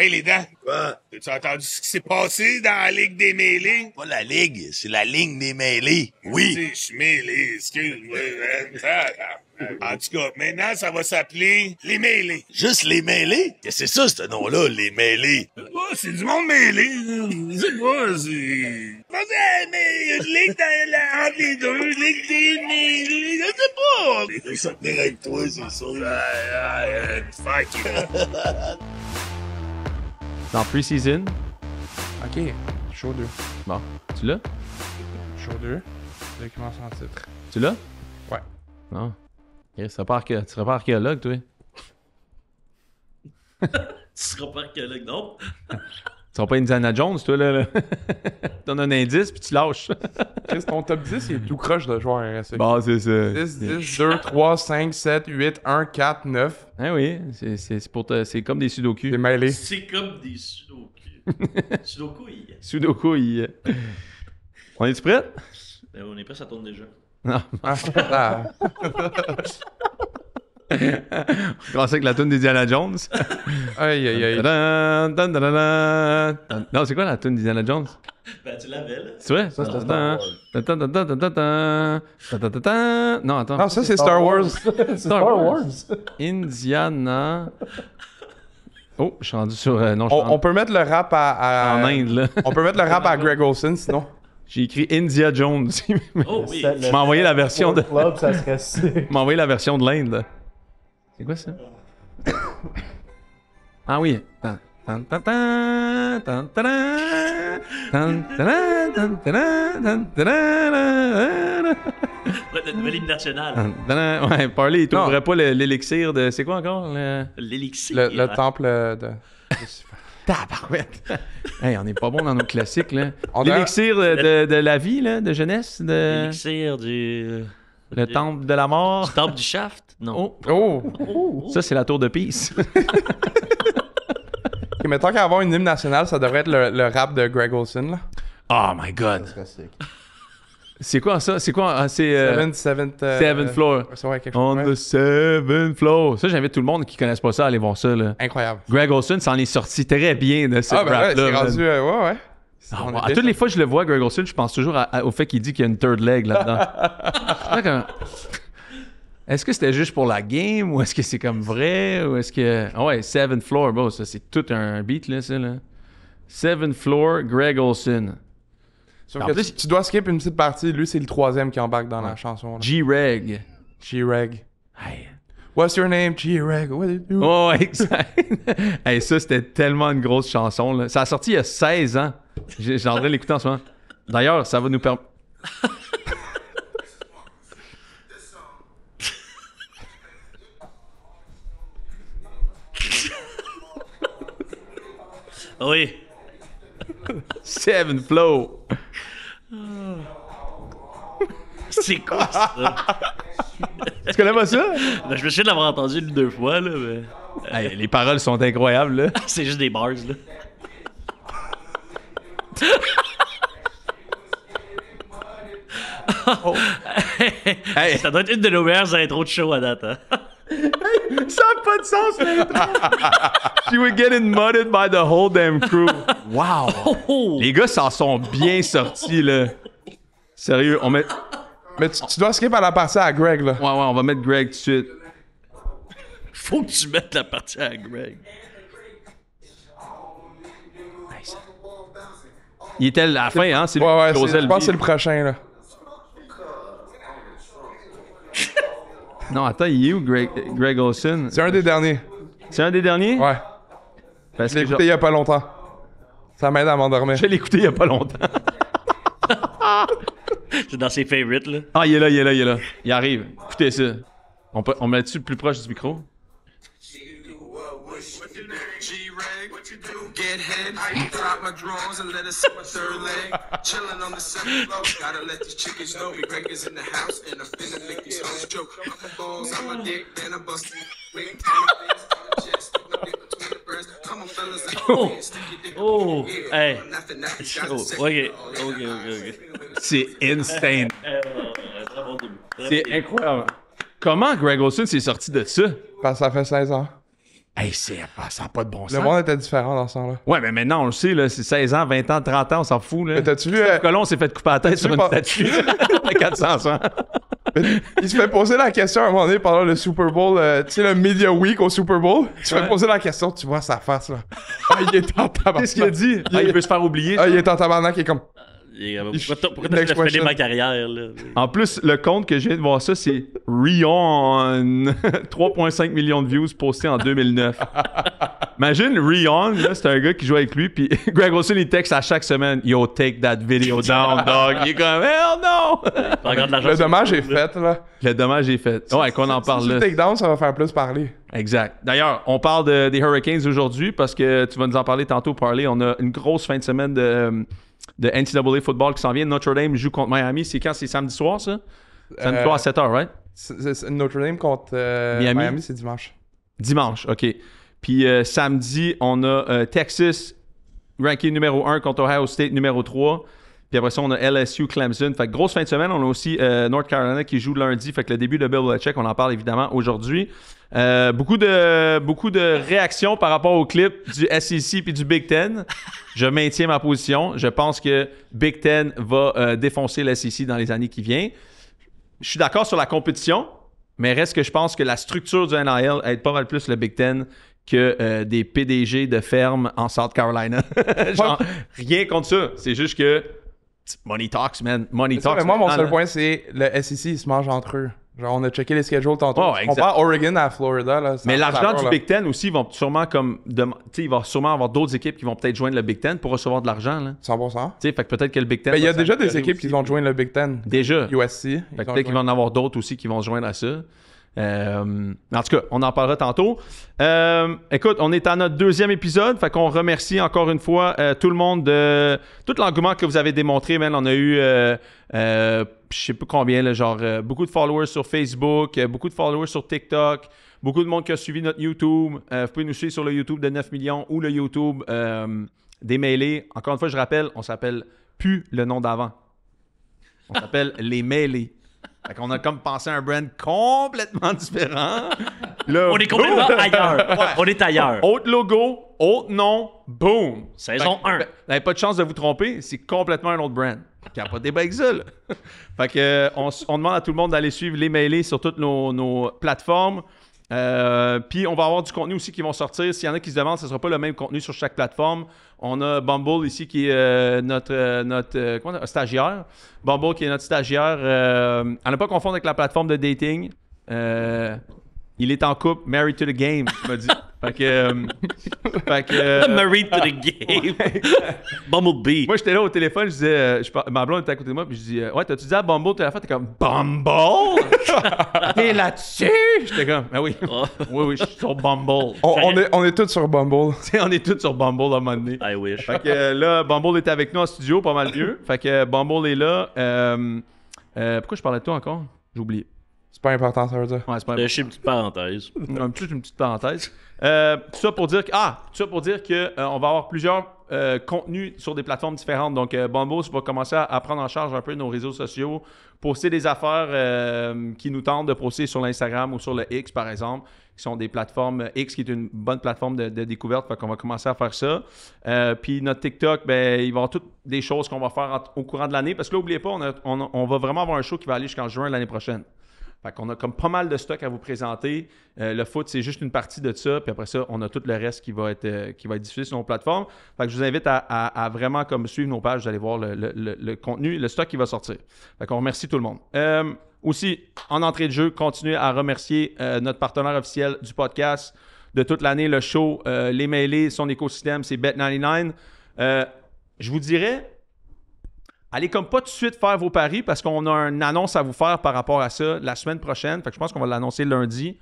Hey, les dents! Quoi? As-tu entendu ce qui s'est passé dans la Ligue des mêlés? Pas la ligue, c'est la ligne des mêlés. Oui. Je suis mêlé, excuse-moi. En tout cas, maintenant, ça va s'appeler les mêlés. Juste les mêlés? Qu'est-ce que c'est ça, ce nom-là, les mêlés? C'est du monde mêlé. C'est quoi, c'est... Mais il y a une ligue entre les deux, ligue des mêlés, je sais pas. C'est ça tenir avec toi, c'est ça. Fuck. Dans Pre-Season. Ok, show 2. Bon, tu l'as? Show 2. Document sans titre. Tu l'as? Ouais. Non. Tu seras pas archéologue, toi. Tu seras pas archéologue, non? Tu seras pas Indiana Jones, toi, là. Donne un indice, puis tu lâches. Chris, ton top 10, il est tout croche de joueurs RSE. Bon, c'est ça. 10, 10, 2, 3, 5, 7, 8, 1, 4, 9. Ah oui, c'est comme des sudoku. C'est mêlé. C'est comme des sudoku. Sudoku, Sudoku, On est-tu prêts? on est prêt, ça tourne déjà. Non. Ah. On commence avec la tune d'Indiana Jones. Aïe, aïe, aïe. Tadam, tan, tadadam, tan. Non, c'est quoi la tune d'Indiana Jones? Ben, tu l'avais, là. C'est vrai? Ça, c'était Star Wars. Non, attends. Non, ça, c'est Star Wars. Star Wars. Indiana. Oh, je suis rendu sur. Non, je suis On peut mettre le rap à... en Inde, là. On peut mettre le rap à Greg Olson, sinon. J'ai écrit India Jones. Oh oui. Tu m'as envoyé la version de. Club, ça serait sick. Tu m'as envoyé la version de l'Inde, là. C'est quoi ça? Ah oui. Tan, tan, tan, tan, tan, tadan, tan, tadan, tan, tadan, tan, tadan. La nouvelle hymne nationale. Tan, tadan. Ouais, Parley, il t'ouvrait Non. pas l'élixir de. C'est quoi encore? L'élixir. Le temple de... Tabarouette! Hey, on est pas bon dans nos classiques, là. On a- L'élixir de la vie, là, de jeunesse, de... L'élixir du... Le temple de la mort. Du temple du shaft? Non. Oh! Oh! Ça, c'est la tour de Peace. Ok, mais tant qu'à avoir une hymne nationale, ça devrait être le rap de Greg Olson, là. Oh my God! C'est quoi ça? C'est quoi? Ah, c'est... Seventh floor. C'est vrai, quelque chose. On ouais. the seventh floor. Ça, j'invite tout le monde qui connaisse pas ça à aller voir ça, là. Incroyable. Greg Olson s'en est sorti très bien de ce Ah, ben ouais, rap-là. c'est rendu... man. ouais, ouais. Ah, On ouais. est À bien toutes les fois que je le vois, Greg Olson, je pense toujours au fait qu'il dit qu'il y a une third leg là-dedans. D'accord. Est-ce que c'était juste pour la game ou est-ce que c'est comme vrai ou est-ce que... Ah ouais, Seventh Floor, bon, ça c'est tout un beat là, ça là. Seventh Floor, Greg Olson. Sauf En que plus- tu dois skip une petite partie. Lui, c'est le troisième qui embarque dans la chanson. là. G-Reg. G-Reg. Hey. What's your name? G-Reg. What do you do? Oh, exact. Hey, ça c'était tellement une grosse chanson là. Ça a sorti il y a 16 ans. J'ai en train de l'écouter en ce moment. D'ailleurs, ça va nous permettre... Oui. Seven Flow. C'est quoi ça? Tu connais pas ça? Ben, je me souviens de l'avoir entendu une ou deux fois, là, mais... Hey, les paroles sont incroyables là. C'est juste des bars, là. Hey, Ça doit être une de nos meilleures intros de show à date, hein? ça n'a pas de sens, l'intro. She was getting mudded by the whole damn crew. Wow. Oh! Les gars s'en sont bien sortis, là. Sérieux, on met... Mais tu dois skip à la partie à Greg, là. Ouais, on va mettre Greg tout de suite. Faut que tu mettes la partie à Greg. Il était à la fin, hein? C'est lui Ouais, qui closait je pense que c'est beat. le prochain, là. Non, attends, il est où, Greg Olson? C'est un des derniers. C'est un des derniers? Ouais. Parce Je l'ai que écouté il y a pas longtemps. Ça m'aide à m'endormir. je l'ai écouté il y a pas longtemps. C'est dans ses favorites, là. Ah, il est là, il est là, il est là. Il arrive. Écoutez ça. On met dessus plus proche du micro? G-Reg, what you do? Get head, drop my drawers and let us see my third leg. Chillin' on the second floor, gotta let these chickens know me. Greg is in the house and I'm finna make these hoes choke. I'm the balls on my dick, then I'm busting. Ring on my face, on the chest, stick my dick between the breasts. Come on, fellas, stick your dick Oh! Hey! nothing, nothing. Oh, ok. C'est insane. Très bon début. Très C'est bon début. incroyable. Comment Greg Olson s'est sorti de ça? Parce que ça fait 16 ans. Hey, ça n'a pas de bon sens. Le monde était différent dans ce temps-là. Ouais, mais maintenant, on le sait, là, c'est 16 ans, 20 ans, 30 ans, on s'en fout. Là. Mais t'as-tu vu... Colomb s'est fait couper la tête sur une statue de 400 ans. Il se fait poser la question à un moment donné pendant le Super Bowl, tu sais, le Media Week au Super Bowl. Il se fait poser la question, tu vois sa face, là. Ah, il est en tabarnak. Qu'est-ce qu'il a dit? Il veut se faire oublier. Ah, il est en tabarnak, il est comme... Pourquoi t'as fait ma carrière, là? En plus, le compte que je viens de voir ça, c'est Rion. 3,5 millions de views postés en 2009. Imagine, Rion, là, c'est un gars qui joue avec lui, puis Greg Olsen, il texte à chaque semaine, Yo, take that video down, dog. Il est comme, hell no! Le dommage est fait, là. Le dommage est fait. Ouais, qu'on en parle Si là. le takedown, ça va faire plus parler. Exact. D'ailleurs, on parle des Hurricanes aujourd'hui parce que tu vas nous en parler tantôt, Parley. On a une grosse fin de semaine de NCAA football qui s'en vient. Notre Dame joue contre Miami. C'est quand? C'est samedi soir, ça? Samedi soir à 7h, right? Notre Dame contre Miami, c'est dimanche. Dimanche, OK. Puis samedi, on a Texas, ranking numéro 1 contre Ohio State numéro 3. Puis après ça, on a LSU, Clemson. Fait que grosse fin de semaine. On a aussi North Carolina qui joue lundi. Fait que le début de Bill Belichick, on en parle évidemment aujourd'hui. Beaucoup de réactions par rapport au clip du SEC puis du Big Ten. Je maintiens ma position. Je pense que Big Ten va défoncer le SEC dans les années qui viennent. Je suis d'accord sur la compétition, mais reste que je pense que la structure du NIL aide pas mal plus le Big Ten que des PDG de ferme en South Carolina. Genre, rien contre ça. C'est juste que money talks, man. Money talks. Mais moi, mon seul point, c'est le SEC, ils se mangent entre eux. Genre, on a checké les schedules tantôt. Oh, on compare Oregon à Florida. Là, mais l'argent du Big Ten aussi, ils vont sûrement comme... il va sûrement avoir d'autres équipes qui vont peut-être joindre le Big Ten pour recevoir de l'argent. Là. 100%. Fait que peut-être que le Big Ten... Mais il y a déjà des équipes qui vont joindre le Big Ten. Déjà. USC. Fait que peut-être qu'il va en avoir d'autres aussi qui vont se joindre à ça. En tout cas, on en parlera tantôt. Écoute, on est à notre 2e épisode, fait qu'on remercie encore une fois tout le monde de tout l'engouement que vous avez démontré, man. On a eu je sais pas combien, là, genre beaucoup de followers sur Facebook, beaucoup de followers sur TikTok, beaucoup de monde qui a suivi notre YouTube. Vous pouvez nous suivre sur le YouTube de 9 millions ou le YouTube des mêlés. Encore une fois, je rappelle, on s'appelle plus le nom d'avant. On s'appelle les mêlés. Fait qu'on a comme pensé à un brand complètement différent. Là, On est complètement ailleurs. Ouais. On est ailleurs. Autre logo, autre nom, boom. Saison 1. Vous n'avez pas de chance de vous tromper, c'est complètement un autre brand. Il n'y a pas de débat avec ça, là. Fait que, on demande à tout le monde d'aller suivre les mailés sur toutes nos plateformes. Puis on va avoir du contenu aussi qui vont sortir. S'il y en a qui se demandent, ce ne sera pas le même contenu sur chaque plateforme. On a Bumble ici qui est notre stagiaire. Bumble qui est notre stagiaire. À ne pas confondre avec la plateforme de dating. Il est en couple, married to the game, il m'a dit. Fait que Married to the game. Bumblebee. moi, j'étais là au téléphone, je disais, ma blonde était à côté de moi, puis je dis, ouais, t'as-tu dit à Bumble, t'es à la fin, t'es comme, Bumble? T'es là-dessus? J'étais comme, ben oui, oui, je suis sur Bumble. On est tous sur Bumble. On est tous sur Bumble à un moment donné. I wish. Fait que là, Bumble était avec nous en studio, pas mal mieux. Fait que Bumble est là. Pourquoi je parlais de toi encore? J'ai oublié. C'est pas important, ça veut dire. Ouais, c'est pas Lâcher une petite parenthèse. une petite parenthèse. Tout ça pour dire que on va avoir plusieurs contenus sur des plateformes différentes. Donc, Bumble va commencer à prendre en charge un peu nos réseaux sociaux, poster des affaires qui nous tentent de poster sur l'Instagram ou sur le X, par exemple, qui sont des plateformes X, qui est une bonne plateforme de découverte. Fait qu'on va commencer à faire ça. Puis notre TikTok, ben, il va y avoir toutes des choses qu'on va faire au courant de l'année. Parce que là, n'oubliez pas, on va vraiment avoir un show qui va aller jusqu'en juin l'année prochaine. Fait qu'on a comme pas mal de stock à vous présenter. Le foot, c'est juste une partie de ça. Puis après ça, on a tout le reste qui va être diffusé sur nos plateformes. Fait que je vous invite à vraiment comme suivre nos pages. Vous allez voir le contenu, le stock qui va sortir. Fait qu'on remercie tout le monde. Aussi, en entrée de jeu, continuez à remercier notre partenaire officiel du podcast de toute l'année, le show, les mêlés, son écosystème, c'est Bet99. Je vous dirais... Allez comme pas tout de suite faire vos paris parce qu'on a une annonce à vous faire par rapport à ça la semaine prochaine. Fait que je pense qu'on va l'annoncer lundi.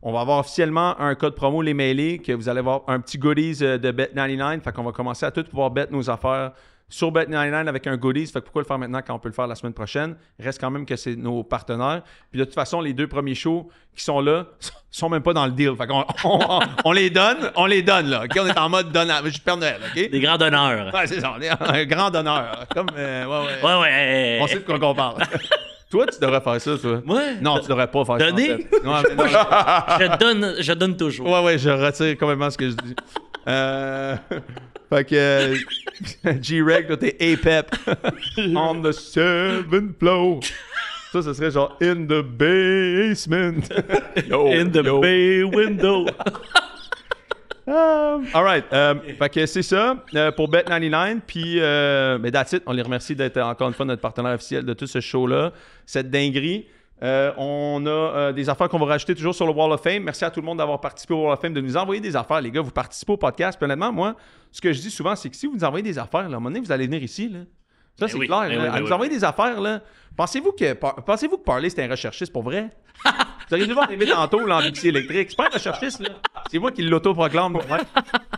On va avoir officiellement un code promo Les Mêlés que vous allez avoir un petit goodies de Bet99. Fait qu'on va commencer à tout pouvoir bet nos affaires sur Bet99 avec un goodies. Fait que pourquoi le faire maintenant quand on peut le faire la semaine prochaine? Il reste quand même que c'est nos partenaires. Puis de toute façon, les 2 premiers shows qui sont là sont même pas dans le deal. Fait qu'on on les donne là. Okay? On est en mode donneur. Je suis Père Noël, OK? Des grands donneurs. Ouais, c'est ça. On est un grand donneur. Comme, ouais. Ouais. On sait de quoi qu'on parle. Toi, tu devrais faire ça, toi. Moi? Non, tu devrais pas faire ça. Donner? en fait. Non, mais non, Je donne toujours. ouais, je retire complètement ce que je dis. Fait que G-Reg, toi, t'es A-Pep. On the 7th floor. Ça, ce serait genre in the basement. In the bay window. Alright, fait que c'est ça pour Bet99. Puis, ben that's it. On les remercie d'être encore une fois notre partenaire officiel de tout ce show-là. Cette dinguerie. On a des affaires qu'on va rajouter toujours sur le Wall of Fame. Merci à tout le monde d'avoir participé au Wall of Fame, de nous envoyer des affaires, les gars. Vous participez au podcast. Puis honnêtement, moi, ce que je dis souvent, c'est que si vous nous envoyez des affaires, là, à un moment donné, vous allez venir ici. Là. Ça, Ben c'est oui, clair. ben là. oui, À ben nous oui. envoyer des affaires, là. Pensez-vous que Parley, c'était un recherchiste pour vrai? Vous auriez dû voir arriver tantôt l'ambitieux électrique. C'est pas un recherchiste, là. C'est moi qui l'auto-proclame. Ouais.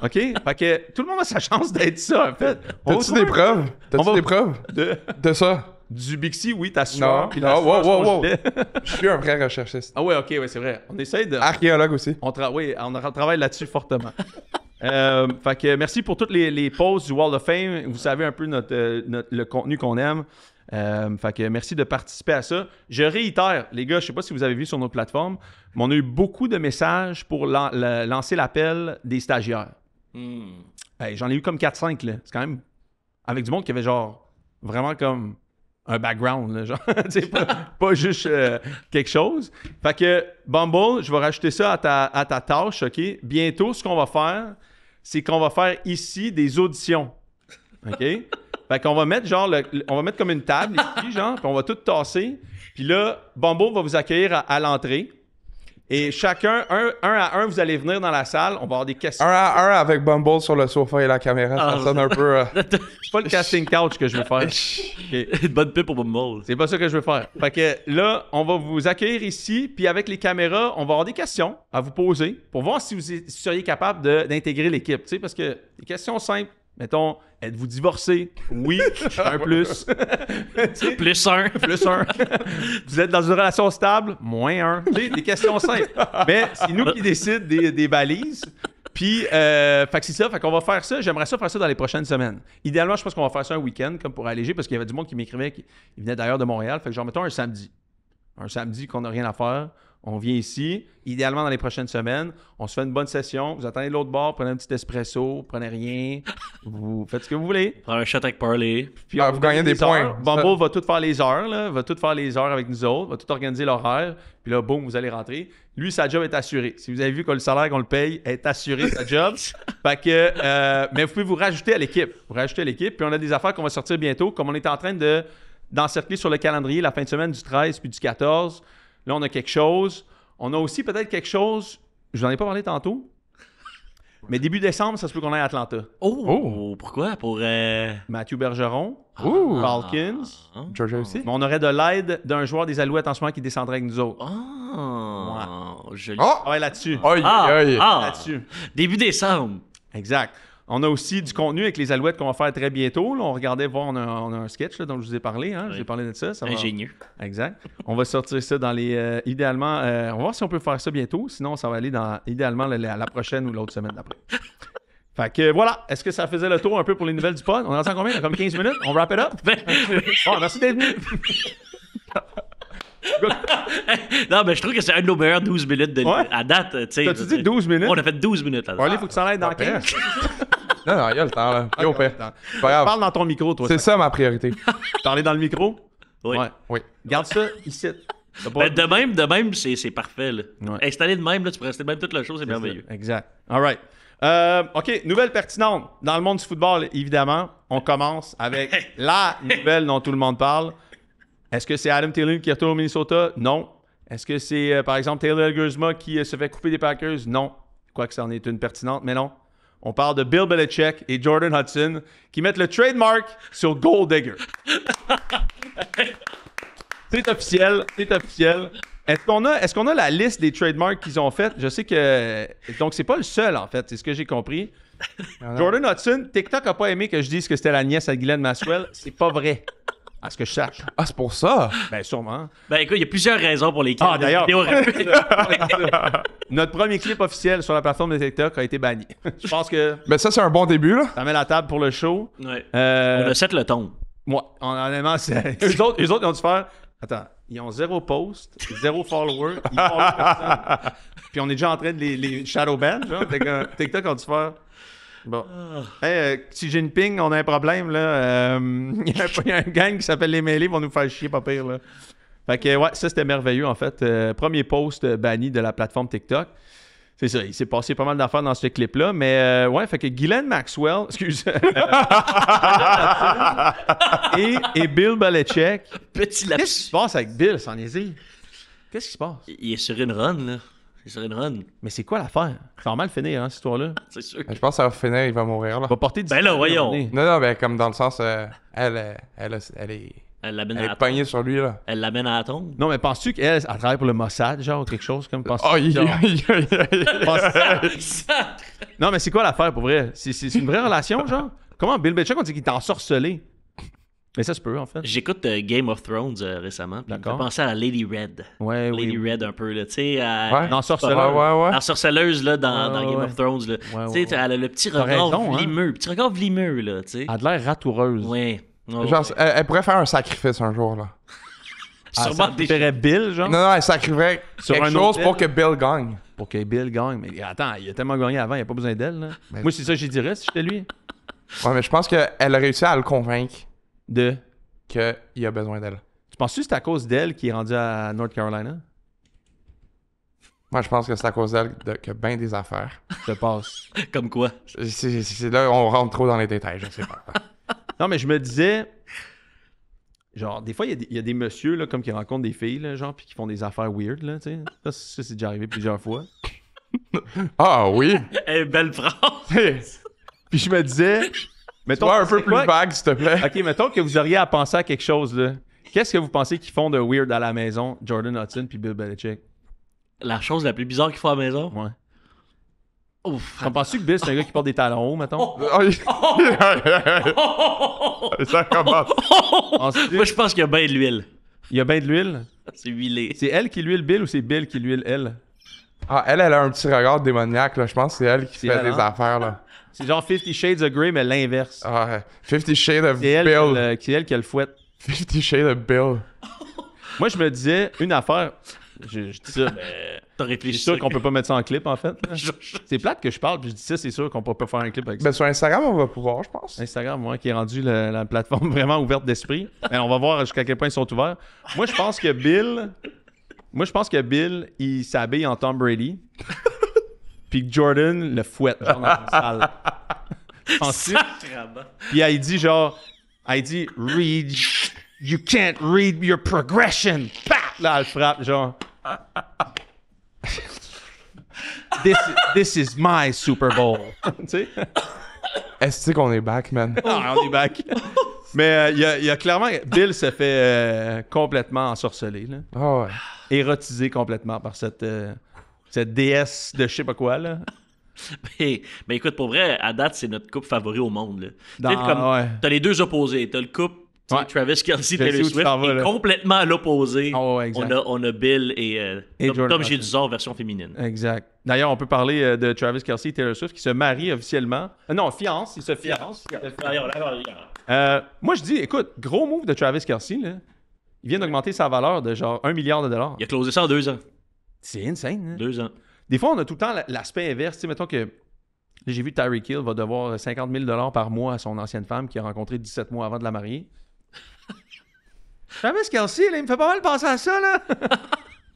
OK? Fait que tout le monde a sa chance d'être ça, en fait. On va T'as-tu trouver des preuves? On va- T'as-tu des preuves de- de ça? du Bixi, oui, ta Non. sueur. Puis la Non, sueur, wow, son wow. gilet. Je suis un vrai recherchiste. Ah ouais, OK, ouais, c'est vrai. On essaye de... Archéologue aussi. Oui, on travaille là-dessus fortement. Fait que merci pour toutes les posts du Wall of Fame. Vous savez un peu le contenu qu'on aime. Fait que merci de participer à ça. Je réitère, les gars, je sais pas si vous avez vu sur nos plateformes, mais on a eu beaucoup de messages pour lancer l'appel des stagiaires. Hey, j'en ai eu comme 4-5, là. C'est quand même avec du monde qui avait genre vraiment comme un background, là, genre, tu sais, pas juste quelque chose. Fait que, Bumble, je vais rajouter ça à ta tâche, OK? Bientôt, ce qu'on va faire, c'est qu'on va faire ici des auditions, OK? Fait qu'on va mettre genre, on va mettre comme une table ici, genre, puis on va tout tasser. Puis là, Bumble va vous accueillir à l'entrée. Et chacun, un à un, vous allez venir dans la salle. On va avoir des questions. Un à un avec Bumble sur le sofa et la caméra. Ah, Ça sonne un peu... C'est pas le casting couch que je veux faire. OK. Une bonne pub pour Bumble. C'est pas ça que je veux faire. Fait que là, on va vous accueillir ici, puis avec les caméras, on va avoir des questions à vous poser pour voir si vous seriez capable d'intégrer l'équipe. Tu sais, parce que des questions simples. Mettons, êtes-vous divorcé? Oui, un plus. Tu sais, Plus un. plus un. Vous êtes dans une relation stable? Moins un. Tu sais, des questions simples. Mais c'est nous qui décident des balises. Puis, fait que c'est ça. Fait qu'on va faire ça. J'aimerais ça faire ça dans les prochaines semaines. Idéalement, je pense qu'on va faire ça un week-end, comme pour alléger, parce qu'il y avait du monde qui m'écrivait, qui venait d'ailleurs de Montréal. Fait que genre, mettons un samedi. Un samedi qu'on n'a rien à faire. On vient ici, idéalement dans les prochaines semaines. On se fait une bonne session. Vous attendez de l'autre bord, prenez un petit espresso, prenez rien. Vous faites ce que vous voulez. Prends un shot avec Parley. Puis Ah, on vous va gagnez donner des points. heures. Bumble va tout faire les heures, là. Va tout faire les heures avec nous autres. Va tout organiser l'horaire. Puis là, boum, vous allez rentrer. Lui, sa job est assurée. Si vous avez vu que le salaire qu'on le paye est assuré, sa job. Fait que, mais vous pouvez vous rajouter à l'équipe. Vous rajoutez à l'équipe. Puis on a des affaires qu'on va sortir bientôt. Comme on est en train d'encercler sur le calendrier la fin de semaine du 13 puis du 14. Là, on a quelque chose. On a aussi peut-être quelque chose, je n'en ai pas parlé tantôt, mais début décembre, ça se peut qu'on aille à Atlanta. Oh! Pourquoi? Pour... Mathieu Bergeron, Ouh! Falcons, Georgia aussi? mais on aurait de l'aide d'un joueur des Alouettes en ce moment qui descendrait avec nous autres. Joli. Oh! Ouais, là-dessus. Aïe, aïe! Là-dessus. Début décembre. Exact. On a aussi du contenu avec les Alouettes qu'on va faire très bientôt. Là, on regardait voir, on a un sketch là, dont je vous ai parlé. Hein? Je vous ai parlé de ça. Ça va... Ingénieux. Exact. On va sortir ça dans les... idéalement, on va voir si on peut faire ça bientôt. Sinon, ça va aller dans idéalement la prochaine ou l'autre semaine d'après. Fait que voilà. Est-ce que ça faisait le tour un peu pour les nouvelles du pod? On en sent combien? Comme 15 minutes? On wrap it up? Bon, merci d'être venu. Non, mais je trouve que c'est un de nos meilleurs 12 minutes Ouais. à date. T'as-tu dit 12 minutes? On a fait 12 minutes là. Parley, faut que tu s'en ailles dans 15. Non, non, il y a le temps, là. Yo, père. Attends. C'est pas grave. Parle dans ton micro, toi. C'est ça ma priorité. Parler dans le micro? Oui. Ouais. Oui. Garde ça ici. T'as pas- Ben, de même, c'est parfait. Là. Ouais. Installé de même, là, tu peux rester de même toute la chose, c'est merveilleux. Exact. All right. OK, nouvelle pertinente. Dans le monde du football, évidemment, on commence avec la nouvelle dont tout le monde parle. Est-ce que c'est Adam Thielen qui retourne au Minnesota? Non. Est-ce que c'est, par exemple, Taylor Elgersma qui se fait couper des Packers? Non. Quoique ça en est une pertinente, mais non. On parle de Bill Belichick et Jordan Hudson qui mettent le trademark sur Gold Digger. C'est officiel, c'est officiel. Est-ce qu'on a la liste des trademarks qu'ils ont faites? Je sais que... Donc, c'est pas le seul, en fait. C'est ce que j'ai compris. Jordan Hudson, TikTok a pas aimé que je dise que c'était la nièce à Glenn Maxwell. C'est pas vrai. À ce que je sache. Ah, c'est pour ça? Ben, sûrement. Ben écoute, il y a plusieurs raisons pour lesquelles. Ah, d'ailleurs. vidéo rapide. Notre premier clip officiel sur la plateforme de TikTok a été banni. Je pense que Mais ça, c'est un bon début, là. ça met la table pour le show. Ouais. Euh, On a 7 le ton. Moi, honnêtement, c'est... eux autres, ils ont dû faire... Attends, ils ont 0 post, 0 follower, ils follow personne. Puis on est déjà en train de les shadowban, genre. TikTok a dû faire... Bon. Hey, Xi Jinping, on a un problème, là. Il y a un gang qui s'appelle Les Mêlés, vont nous faire chier, pas pire, là. Fait que, ouais, ça, c'était merveilleux, en fait. Premier post banni de la plateforme TikTok. C'est ça, il s'est passé pas mal d'affaires dans ce clip-là, mais ouais, fait que Ghislaine Maxwell, excuse, et Bill Belichick. Petit Qu'est-ce qui lapsus. se passe avec Bill, sans niaiser? Qu'est-ce qui se passe? Il est sur une run, là. Il est sur une run, Mais c'est quoi l'affaire? Ça va mal finir, hein, cette histoire-là. c'est sûr. Je pense que ça va finir, il va mourir, là. Il va porter du Ben là, voyons. Non, ben, comme dans le sens, elle est Elle l'amène Elle à la est pognée sur lui, là. Elle l'amène à la tombe. Non, mais penses-tu qu'elle travaille pour le Mossad, genre, ou quelque chose comme... penses-tu, Oh, genre, Ça- Non, mais c'est quoi l'affaire, pour vrai? C'est une vraie relation, genre? Comment Bill Belichick, on dit qu'il est ensorcelé? Mais ça se peut, en fait. J'écoute Game of Thrones récemment. Puis il me fait D'accord. penser à la Lady Red. Ouais, Lady oui. Red un peu, là. Tu sais, Ouais. L'ensorceleur. Ouais. la sorceleuse, là, dans Ouais, Game ouais. of Thrones, là. Ouais, Tu sais, ouais. elle a le petit T'as regard raison, hein. vlimeux. Petit regard vlimeux, là, tu sais. Elle a de l'air ratoureuse. Ouais. Ouais, Genre, ouais. elle pourrait faire un sacrifice un jour, là. Ah, Sûrement ça des... ferait Bill, genre? Non, elle sacrifierait Sur quelque un chose autel. pour que Bill gagne. Pour que Bill gagne. Mais attends, il a tellement gagné avant, il n'y a pas besoin d'elle, là. Mais- Moi, c'est ça que j'y dirais si j'étais lui. Ouais, mais je pense qu'elle a réussi à le convaincre De... qu'il a besoin d'elle. Tu penses-tu que c'est à cause d'elle qu'il est rendu à North Carolina? Moi, je pense que c'est à cause d'elle que ben des affaires. Je passe. Comme quoi? C'est là on rentre trop dans les détails, je sais pas. Non, mais je me disais... Genre, des fois, il y a des messieurs, là, comme qui rencontrent des filles, là, genre, puis qui font des affaires weird, là, tu sais. Ça, c'est déjà arrivé plusieurs fois. Ah oui! Eh, belle phrase! Puis je me disais... Mettons, Sois un peu c'est plus quoi- vague, s'il te plaît. OK, mettons que vous auriez à penser à quelque chose, là. Qu'est-ce que vous pensez qu'ils font de weird à la maison, Jordan Hudson puis Bill Belichick? La chose la plus bizarre qu'il faut à la maison? Ouais. Ouf! T'en penses-tu que Bill, c'est un gars qui porte des talons hauts, mettons? Oh, ça commence. Penses-tu? Moi, je pense qu'il y a bien de l'huile. Il y a bien de l'huile. C'est huilé. C'est elle qui l'huile Bill ou c'est Bill qui l'huile elle? Ah, elle a un petit regard démoniaque, là. Je pense que c'est elle qui C'est fait elle, des hein? affaires, là. C'est genre 50 Shades of Grey, mais l'inverse. Ah, 50 Shades of C'est elle, Bill. c'est elle qui a le fouette. 50 Shades of Bill. Moi, je me disais, une affaire... Je dis ça, mais... T'as Je réfléchi. suis sûr qu'on peut pas mettre ça en clip, en fait. Je- C'est plate que je parle, puis je dis ça, c'est sûr qu'on peut pas faire un clip avec ça. Ben, sur Instagram, on va pouvoir, je pense. Instagram, moi, qui est rendu la plateforme vraiment ouverte d'esprit. Mais on va voir jusqu'à quel point ils sont ouverts. Moi, je pense que Bill, il s'habille en Tom Brady. Puis que Jordan le fouette, genre dans une salle. Penses-tu? Sacrement. Puis elle dit genre, read, you can't read your progression. Pah! Là, elle frappe, genre. This is my Super Bowl. Tu sais? Est-ce qu'on est back, man? Ah, on est back. Mais il y a clairement... Bill se fait complètement ensorceler, là. Ah ouais. Érotisé complètement par cette déesse de je sais pas quoi, là. Mais écoute, pour vrai, à date, c'est notre couple favori au monde. Là. Dans- Tu sais, comme, ouais. t'as les deux opposés. T'as le couple tu sais, Ouais. Travis Kelce, Je Taylor sais où tu Swift, t'en vas, et là. complètement à l'opposé. Ah ouais, exact. On a Bill et Jordan Tom Hudson. Jedusor version féminine. Exact. D'ailleurs, on peut parler de Travis Kelce et Taylor Swift qui se marient officiellement. Non, fiancent. Ils se fiancent. Moi, je dis, écoute, gros move de Travis Kelce, là. Il vient d'augmenter sa valeur de genre $1 milliard. Il a closé ça en 2 ans. C'est insane, hein? 2 ans. Des fois, on a tout le temps l'aspect inverse. Tu sais, mettons que j'ai vu Tyreek Hill va devoir 50 000 $ par mois à son ancienne femme qu'il a rencontrée 17 mois avant de la marier. Travis Kelce, là, il me fait pas mal penser à ça, là.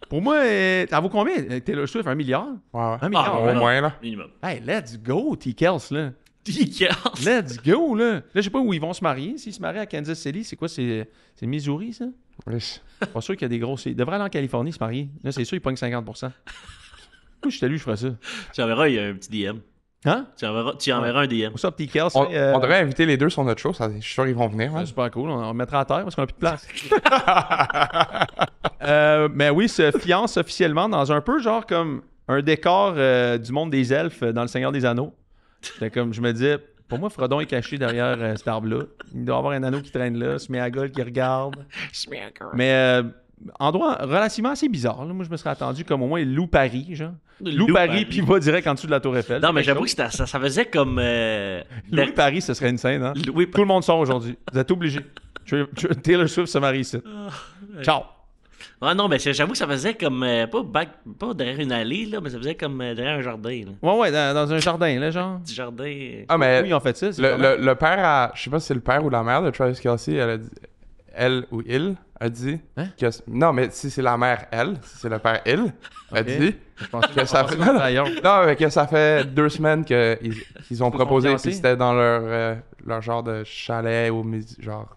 Pour moi, ça vaut combien? Taylor Swift, $1 milliard? Ouais, ouais. 1 milliard, Au ouais. moins, là. Minimum. Hey, let's go, T-Kels, là. T-Kels. Let's go, là. Là, je sais pas où ils vont se marier. S'ils se marient à Kansas City, c'est quoi? C'est Missouri, ça? Oui. Pas sûr qu'il y a des grosses... Ils devraient aller en Californie se marier. Là, c'est sûr, ils pognent 50%. Moi, je t'ai lu, je ferais ça. Tu enverras, il y a un petit DM. Hein? Tu enverras un DM. What's up, T-Kels? On devrait inviter les deux sur notre show, ça, je suis sûr qu'ils vont venir. C'est Ouais. super cool. On le mettra à terre parce qu'on a plus de place. Mais oui, se fiance officiellement dans un peu genre comme un décor du monde des elfes dans Le Seigneur des Anneaux. C'était comme, je me disais, pour moi, Frodon est caché derrière cet arbre-là. Il doit avoir un anneau qui traîne là, Sméagol qui regarde. Mais endroit relativement assez bizarre. Là. Moi, je me serais attendu comme au moins Lou Paris, genre. Lou Paris, puis il va direct en dessous de la Tour Eiffel. Non, mais Quelque j'avoue chose. que ça faisait comme... Louis Paris, ce serait une scène, hein? Oui, Tout le monde sort aujourd'hui. Vous êtes obligés. Taylor Swift se marie ici. Ciao. Ah non, mais j'avoue que ça faisait comme, pas derrière une allée, là, mais ça faisait comme derrière un jardin, là. Ouais, dans un jardin, là, genre. Petit jardin. Ah, mais Oui, ils ont fait ça. c'est le père à... Je sais pas si c'est le père ou la mère de Travis Kelce, elle a dit... Elle ou il a dit Hein? que... Non, mais si c'est la mère, elle, si c'est le père, il, a Ok. dit Je pense que ça fait... ailleurs. Non, mais que ça fait 2 semaines qu'ils ont proposé, fiancés. puis c'était dans leur genre de chalet ou genre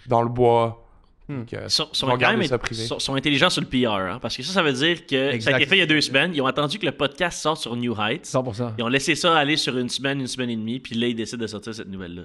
dans le bois. Que Ils sont ils vont quand garder même ça privé. sont intelligents sur le PR, hein, parce que ça veut dire que ça a Exact. été fait il y a 2 semaines. Ils ont attendu que le podcast sorte sur New Heights. 100%. Ils ont laissé ça aller sur une semaine et demie, puis là, ils décident de sortir cette nouvelle-là.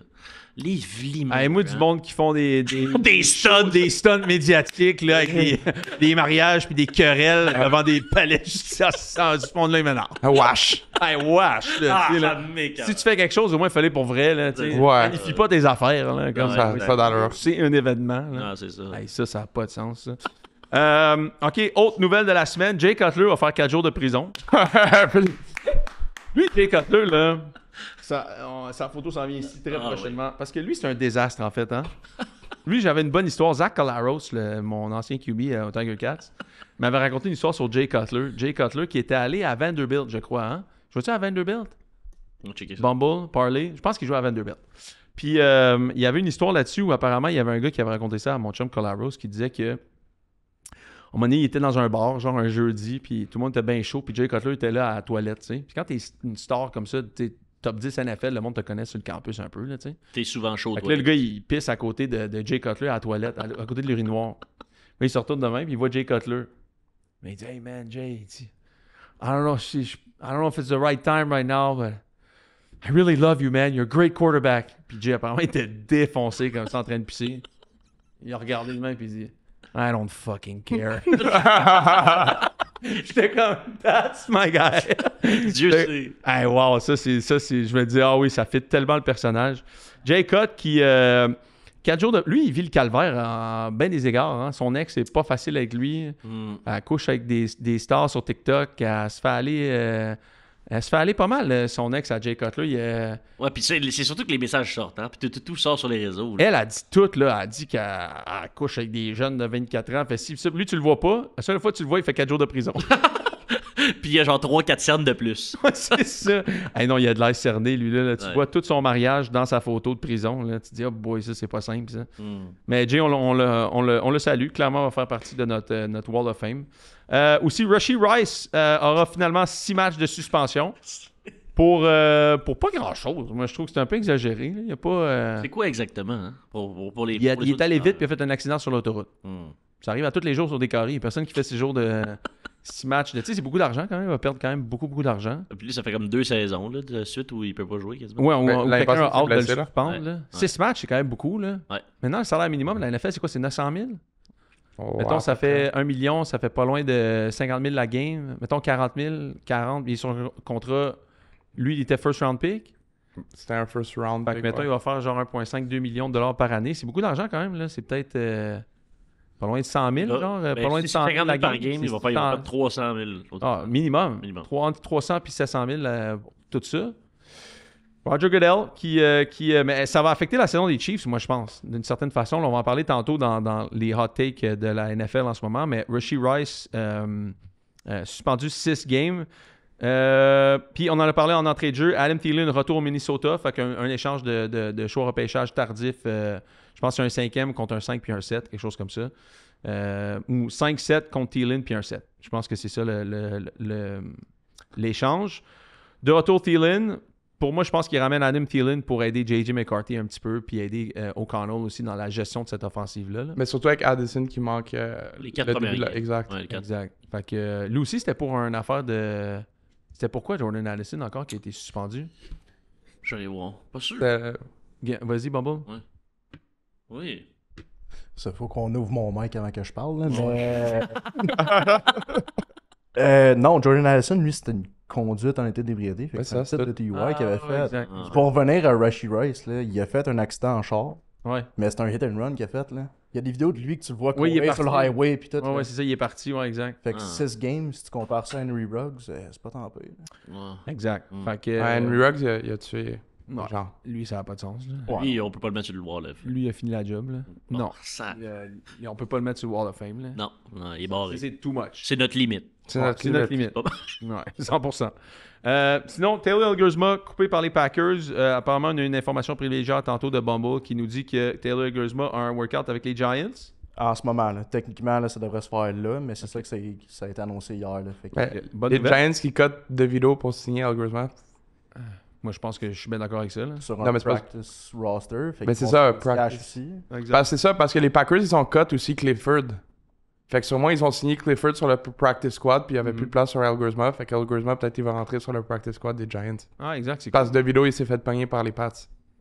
Les vlimeux. Ah, et moi, du monde qui font des Des stunts. des stunts médiatiques, là, avec des mariages puis des querelles devant des palais de justice. Du monde-là, il m'énerve. Wesh! Hey, wesh, là, Ah, tu sais, là. ça m'écoeure. Si tu fais quelque chose, au moins, il fallait pour vrai, là, tu sais. Ouais. Planifie pas tes affaires, là, comme Ouais, ça. Ça dans leur... C'est un événement, là. Ah, c'est ça. Hey, ça n'a pas de sens, ça. OK, autre nouvelle de la semaine. Jay Cutler va faire 4 jours de prison. Lui, Jay Cutler, là, sa photo s'en vient ici très prochainement. Parce que lui, c'est un désastre, en fait. Hein? Lui, j'avais une bonne histoire. Zach Collaros, mon ancien QB au Tiger Cats, m'avait raconté une histoire sur Jay Cutler. Jay Cutler qui était allé à Vanderbilt, je crois. Hein? Jouais-tu à Vanderbilt? On va checker ça. Bumble, Parley. Je pense qu'il jouait à Vanderbilt. Puis, il y avait une histoire là-dessus où apparemment, il y avait un gars qui avait raconté ça à mon chum Collaros qui disait que un moment donné, il était dans un bar, genre un jeudi, puis tout le monde était bien chaud, puis Jay Cutler était là à la toilette, tu sais. Puis quand t'es une star comme ça, t'es top 10 NFL, le monde te connaît sur le campus un peu, là, tu sais. T'es souvent chaud, Fait que toi. là, le gars, il pisse à côté de Jay Cutler à la toilette, à côté de l'urinoir. Là, il se retourne de même, puis il voit Jay Cutler. Mais il dit, « Hey, man, Jay, il dit, I don't know if it's the right time right now, but I really love you, man. You're a great quarterback. » Puis Jay, apparemment, il était défoncé comme ça, en train de pisser. Il a regardé de même, puis il dit, « I don't fucking care. » J'étais comme, that's my guy. Dieu sait. Hey, wow, ça c'est. Je me dis, ah oui, ça fit tellement le personnage. Jay Cut qui. 4 jours de. Lui, il vit le calvaire en bien des égards. Hein. Son ex, c'est pas facile avec lui. Elle couche avec des stars sur TikTok. Elle se fait aller pas mal, son ex à Jay Cutler. Ouais, puis c'est surtout que les messages sortent, hein. Puis tout sort sur les réseaux. Là. Elle a dit tout, là. Elle a dit qu'elle couche avec des jeunes de 24 ans. Fait si, lui, tu le vois pas. La seule fois que tu le vois, il fait 4 jours de prison. Puis il y a genre 3-4 cernes de plus. Ouais, c'est ça. Hey non, il a de l'air cerné, lui, là. Tu vois tout son mariage dans sa photo de prison. Là. Tu te dis, oh boy, ça, c'est pas simple, ça. Mais Jay, on le salue. Clairement, on va faire partie de notre Wall of Fame. Aussi, Rashee Rice aura finalement 6 matchs de suspension pour pas grand-chose. Moi, je trouve que c'est un peu exagéré. Là. Il y a pas... C'est quoi exactement, hein? Pour les, il est autres allé vite joueurs. puis il a fait un accident sur l'autoroute. Ça arrive à tous les jours sur des carrés. Il n'y a personne qui fait 6 jours de 6 matchs. Tu sais, c'est beaucoup d'argent quand même. Il va perdre quand même beaucoup d'argent. Puis lui, ça fait comme 2 saisons là, de suite où il peut pas jouer quasiment. Ouais, Ben, ou l'année quelqu'un passée, a hâte de le blessé, là. suspendre. Ouais. Là. 6 matchs, c'est quand même beaucoup. Là. Ouais. Maintenant, le salaire minimum de la NFL, c'est quoi? C'est 900 000? Oh, Mettons, wow, ça fait 1 million, ça fait pas loin de 50 000 la game. Mettons 40 000, 40, il est sur contrat. Lui, il était first round pick. C'était un first round. Fait que, pick, mettons, ouais. il va faire genre 1,5-2 millions de dollars par année. C'est beaucoup d'argent quand même. Là. C'est peut-être pas loin de 100 000, genre. Ben, pas loin de si 100 c'est 000 50 la 000 par game. game, il va faire 300 000. Ah, minimum. Minimum. Entre 300 et 700 000, tout ça. Roger Goodell, mais ça va affecter la saison des Chiefs, moi, je pense. D'une certaine façon. Là, on va en parler tantôt dans les hot takes de la NFL en ce moment. Mais Rashee Rice, suspendu 6 games. Puis on en a parlé en entrée de jeu. Adam Thielen, retour au Minnesota. Fait qu'un échange de choix repêchage tardif. Je pense que c'est un 5e contre un 5 puis un 7, quelque chose comme ça. Ou 5-7 contre Thielen puis un 7. Je pense que c'est ça l'échange. De retour Thielen. Pour moi, je pense qu'il ramène Adam Thielen pour aider J.J. McCarthy un petit peu, puis aider O'Connell aussi dans la gestion de cette offensive-là. Là. Mais surtout avec Addison qui manque Les 4 le premières début, là. games. Exact. Ouais, les 4. Exact. Fait que lui aussi, c'était pour une affaire de... C'était pourquoi Jordan Addison encore qui a été suspendu? Je vais aller voir. Pas sûr. Vas-y, Bumble. Oui. Ça faut qu'on ouvre mon mic avant que je parle, là, mais... non, Jordan Addison, lui, c'était une conduite en état d'ébriété. Fait que Ouais, c'est un ça, titre de TUI qu'il avait fait. Exact. Pour revenir à Rashee Rice, là, il a fait un accident en char, Ouais. mais c'est un hit and run qu'il a fait. Là. Il y a des vidéos de lui que tu le vois Oui, il est courir sur le parti. highway puis tout. Ouais, là. ouais, c'est ça, il est parti, ouais, exact. Fait que 6 games, si tu compares ça à Henry Ruggs, c'est pas tant pire. Ouais. Exact. Fait que... Ouais, Henry Ruggs, il a tué Ouais. Genre. Lui, ça n'a pas de sens. Là. Ouais. Lui, on peut pas le mettre sur le wall of. Lui, il a fini la job. Là. Non. Ça... On peut pas le mettre sur Wall of Fame. Là. Non, il est barré. C'est too much. C'est notre limite. C'est Ouais, notre c'est notre limite. limite. Ouais, 100%. Sinon, Taylor Elgersma, coupé par les Packers. Apparemment, on a une information privilégiée tantôt de Bumble qui nous dit que Taylor Elgersma a un workout avec les Giants. En ce moment, là, techniquement, là, ça devrait se faire là, mais c'est ça que ça a été annoncé hier. Là, fait que- Ouais. Bonne Les nouvelle. Giants qui cotent de vidéo pour signer Elgersma. Moi, je pense que je suis bien d'accord avec ça. Là. Sur Non, un mais c'est pas- practice roster. Fait Mais qu'ils c'est vont ça, faire du practice. cash aussi. Ben, c'est ça, parce que les Packers, ils ont cut aussi Clifford. Fait que sûrement, ils ont signé Clifford sur le practice squad, puis il n'y avait plus de place sur Elgersma. Fait qu'Elgersma, peut-être, il va rentrer sur le practice squad des Giants. Ah, exact. C'est Parce cool. que de vidéo, il s'est fait pogner par les Pats.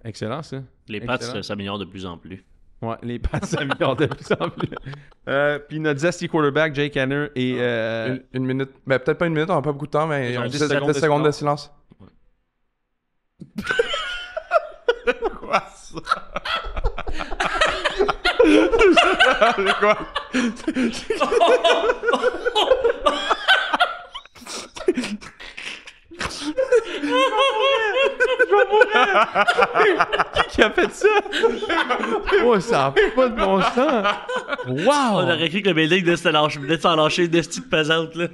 Excellent, ça. Les Pats Excellent. s'améliorent de plus en plus. Ouais, les Pats s'améliorent de plus en plus. Puis notre zesty quarterback, Jake Hanner, et... Une minute. Ben, peut-être pas une minute, on n'a pas beaucoup de temps, mais Genre on 10 10 secondes de secondes de silence. Quoi, ça? C'est quoi? Qui a fait ça? Oh, ça n'a pas de bon sens. Wow! On aurait cru que le building venait de s'en lâcher une estime pesante, là.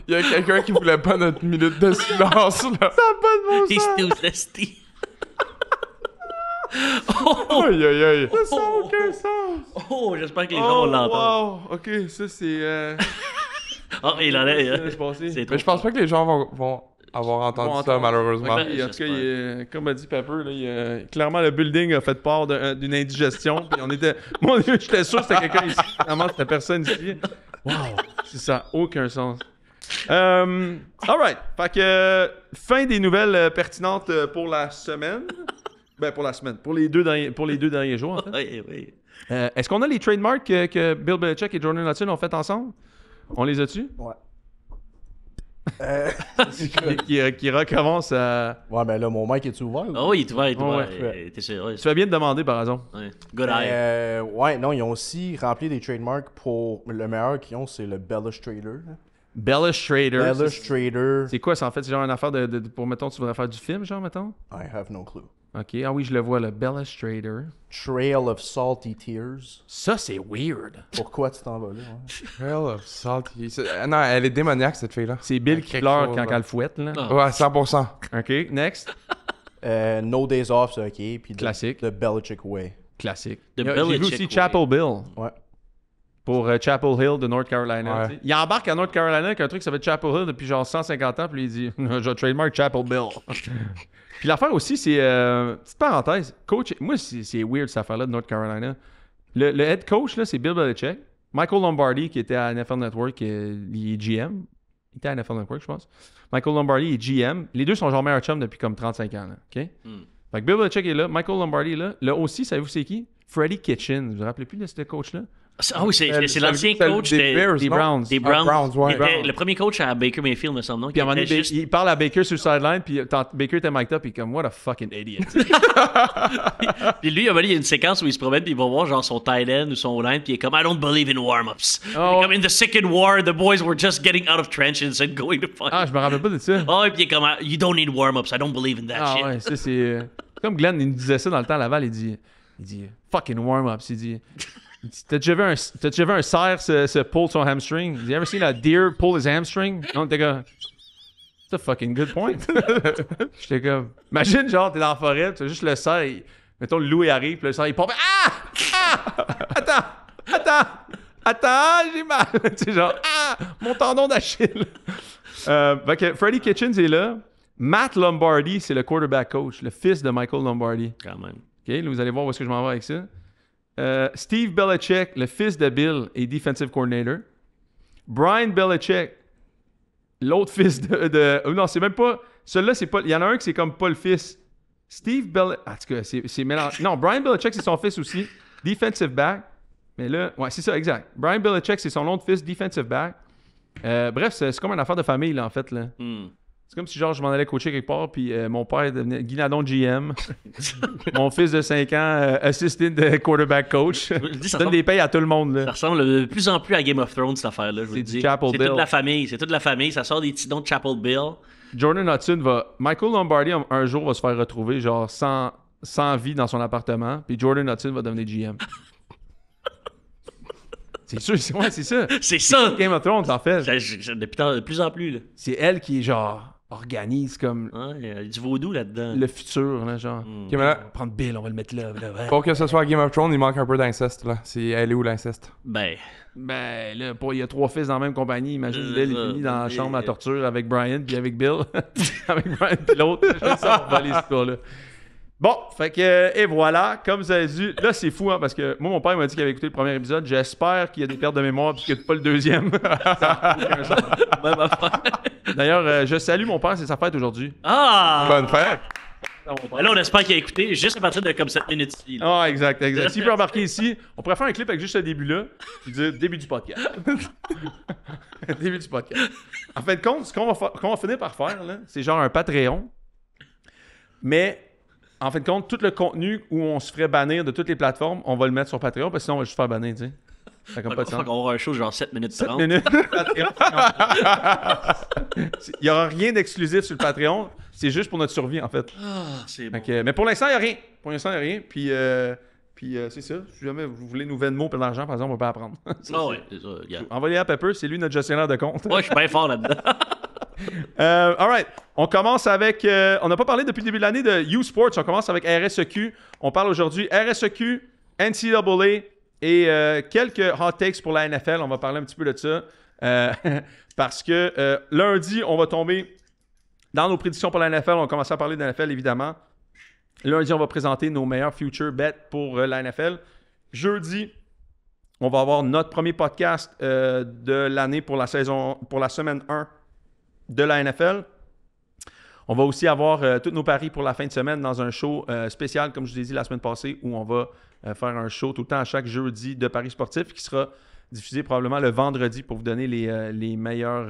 Il y a quelqu'un qui voulait pas notre minute de silence, là. He's too thirsty. Aïe, aïe, aïe. Ça n'a aucun sens. Oh, j'espère que les gens vont l'entendre. Wow! OK, ça, c'est... Oh, il en est. c'est passé. C'est trop. Mais je pense pas que les gens vont avoir entendu Vont ça, entendre. malheureusement. Ouais, En tout cas, j'espère. comme a dit Pepper, là, clairement, le building a fait part d'une indigestion. Puis on était... Moi, j'étais sûr que c'était quelqu'un ici. Finalement, c'était personne ici. Wow! C'est ça, aucun sens. Alright. Fait que fin des nouvelles pertinentes pour la semaine. Ben, pour la semaine. Pour les deux derniers jours, en fait. Oui, oui. Est-ce qu'on a les trademarks que Bill Belichick et Jordan Hudson ont fait ensemble? On les a-tu? Ouais. Qui recommence à... Ouais, mais là, mon mic est ouvert? ou? Ah oui, il est ouvert, il est ouvert. Ouais. T'es sûr, ouais. Tu fais bien de demander, par exemple. Ouais. Good eye. Ouais, non, ils ont aussi rempli des trademarks pour le meilleur qu'ils ont, c'est le Bellish Trader. là. Bellish Trader. Bellish Trader. C'est quoi ça, en fait? C'est genre une affaire pour, mettons, tu voudrais faire du film, genre, mettons? I have no clue. OK. Ah oui, je le vois, le Bellish Trader. Trail of Salty Tears. Ça, c'est weird. Pourquoi tu t'en vas là? Ouais. Trail of Salty. Non, elle est démoniaque, cette fille-là. C'est Bill qui Quelque pleure chose, quand là. elle fouette, là. Ah. Ouais, 100%. OK, next. No Days Off, c'est OK. Puis Classique. The Belichick Way. Classique. The J'ai vu Belichick aussi Way. Chapel Bill Ouais. pour Chapel Hill de North Carolina. Ouais. tu sais. Il embarque à North Carolina avec un truc qui s'appelle Chapel Hill depuis genre 150 ans, puis il dit « Je trademark Chapel Bill ». Puis l'affaire aussi, c'est... petite parenthèse, coach... Moi, c'est weird, cette affaire-là de North Carolina. Le head coach, là, c'est Bill Belichick. Michael Lombardi, qui était à NFL Network, il est GM. Il était à NFL Network, je pense. Michael Lombardi est GM. Les deux sont genre meilleurs chums depuis comme 35 ans, là. OK? Fait que Bill Belichick est là, Michael Lombardi est là. Là aussi, savez-vous c'est qui? Freddie Kitchen. Vous vous rappelez plus de ce coach-là? Ah oui, c'est l'ancien coach des Bears, des non? Browns. des Browns. Browns, ouais. Il était le premier coach à Baker Mayfield, me semble, non? Puis à un moment Qui donné, était il parle à Baker sur le sideline, puis Baker était mic'd up, puis comme, what a fucking idiot. Puis lui, à un moment donné, il y a une séquence où il se promène, puis il va voir genre son tight end ou son line, puis il est comme, I don't believe in warm-ups. Oh. Comme in the second war, the boys were just getting out of trenches and going to fight. Ah, je me rappelle pas de ça. Oh, et puis il est comme, you don't need warm-ups, I don't believe in that Ah shit. ouais, ça c'est... Comme Glenn, il nous disait ça dans le temps à Laval, il dit fucking warm-ups, il dit t'as déjà vu un cerf se pull son hamstring? You ever seen a deer pull his hamstring? Non, t'es comme... That's a fucking good point. J'étais comme... Imagine, genre, t'es dans la forêt, tu as juste le cerf, mettons, le loup il arrive, puis le cerf, il pompe. Ah! Attends, j'ai mal. Tu sais, genre, mon tendon d'Achille. Fait que Freddie Kitchens est là. Matt Lombardi, c'est le quarterback coach, le fils de Michael Lombardi. Quand même. OK, là, vous allez voir où est-ce que je m'en vais avec ça. Steve Belichick, le fils de Bill, est defensive coordinator. Brian Belichick, l'autre fils de... non, c'est même pas... Celui-là, c'est pas... Il y en a un qui c'est comme pas le fils. Steve Belichick... En tout cas, c'est mélange. Non, Brian Belichick, c'est son fils aussi. Defensive back. Mais là... Ouais, c'est ça, exact. Brian Belichick, c'est son autre fils, defensive back. Bref, c'est comme une affaire de famille, là, en fait, là. C'est comme si genre je m'en allais coacher quelque part, puis mon père devenait Guy Nadon GM. Mon fils de 5 ans, assistant de quarterback coach. Je dis, ça Donne des payes à tout le monde. Ça Là. ressemble de plus en plus à Game of Thrones, cette affaire-là. Je vous C'est le du dis. Chapel C'est Bill. toute la famille. C'est toute la famille. Ça sort des petits dons de Chapel Bill. Jordan Hudson va... Michael Lombardi, un jour, va se faire retrouver genre sans vie dans son appartement, puis Jordan Hudson va devenir GM. C'est sûr, c'est ça. C'est ça! Game of Thrones, en fait. De plus en plus, là. C'est elle qui, genre, organise comme Ouais, il y a du vaudou là-dedans. le futur, là, genre. Ok, mais là, Prendre Bill, on va le mettre là. Ouais. pour que ce soit Game of Thrones, il manque un peu d'inceste, là. Elle est où l'inceste? Ben, Ben, là, il y a 3 fils dans la même compagnie. Imagine Bill, il finit dans la chambre à et- torture avec Brian, puis avec Bill. Avec Brian, puis l'autre. Je sais pas, on va aller ce tour-là. Bon, fait que, et voilà, comme vous avez vu, là c'est fou, hein, parce que moi, mon père m'a dit qu'il avait écouté le premier épisode. J'espère qu'il y a des pertes de mémoire, puisqu'il n'y a pas le deuxième. Ça a aucun sens. même affaire. D'ailleurs, je salue mon père, c'est sa fête aujourd'hui. Ah! Bonne fête! Ben là, on espère qu'il a écouté juste à partir de comme 7 minutes ici. Là. Ah, exact. S'il peut embarquer ici, on pourrait faire un clip avec juste ce début-là, puis dire début du podcast. Début du podcast. En fait, compte, ce qu'on va finir par faire, là, c'est genre un Patreon, mais en fin de compte, tout le contenu où on se ferait bannir de toutes les plateformes, on va le mettre sur Patreon, parce que sinon on va juste faire bannir, tu sais. Ça fait comme pas de On sens. va avoir un show genre 7 minutes 7 30. minutes. Patreon. Il n'y aura rien d'exclusif sur le Patreon, c'est juste pour notre survie, en fait. Ah, c'est bon. Fait que, mais pour l'instant, il n'y a rien. Pour l'instant, il n'y a rien. Puis c'est ça. Si jamais vous voulez nous Venmo pour de l'argent, par exemple, on peut apprendre. Ah ouais, c'est ça, regarde. Envoyez à Pepper, c'est lui notre gestionnaire de compte. Ouais, je suis bien fort là-dedans. Alright. On commence avec. On n'a pas parlé depuis le début de l'année de U-Sports. On commence avec RSEQ. On parle aujourd'hui RSEQ, NCAA et quelques hot takes pour la NFL. On va parler un petit peu de ça. Parce que lundi, on va tomber dans nos prédictions pour la NFL. On va commencer à parler de la NFL, évidemment. Lundi, on va présenter nos meilleurs future bets pour la NFL. Jeudi, on va avoir notre premier podcast de l'année pour la semaine 1 de la NFL. On va aussi avoir tous nos paris pour la fin de semaine dans un show spécial, comme je vous ai dit la semaine passée, où on va faire un show tout le temps à chaque jeudi de paris sportifs qui sera diffusé probablement le vendredi pour vous donner les meilleurs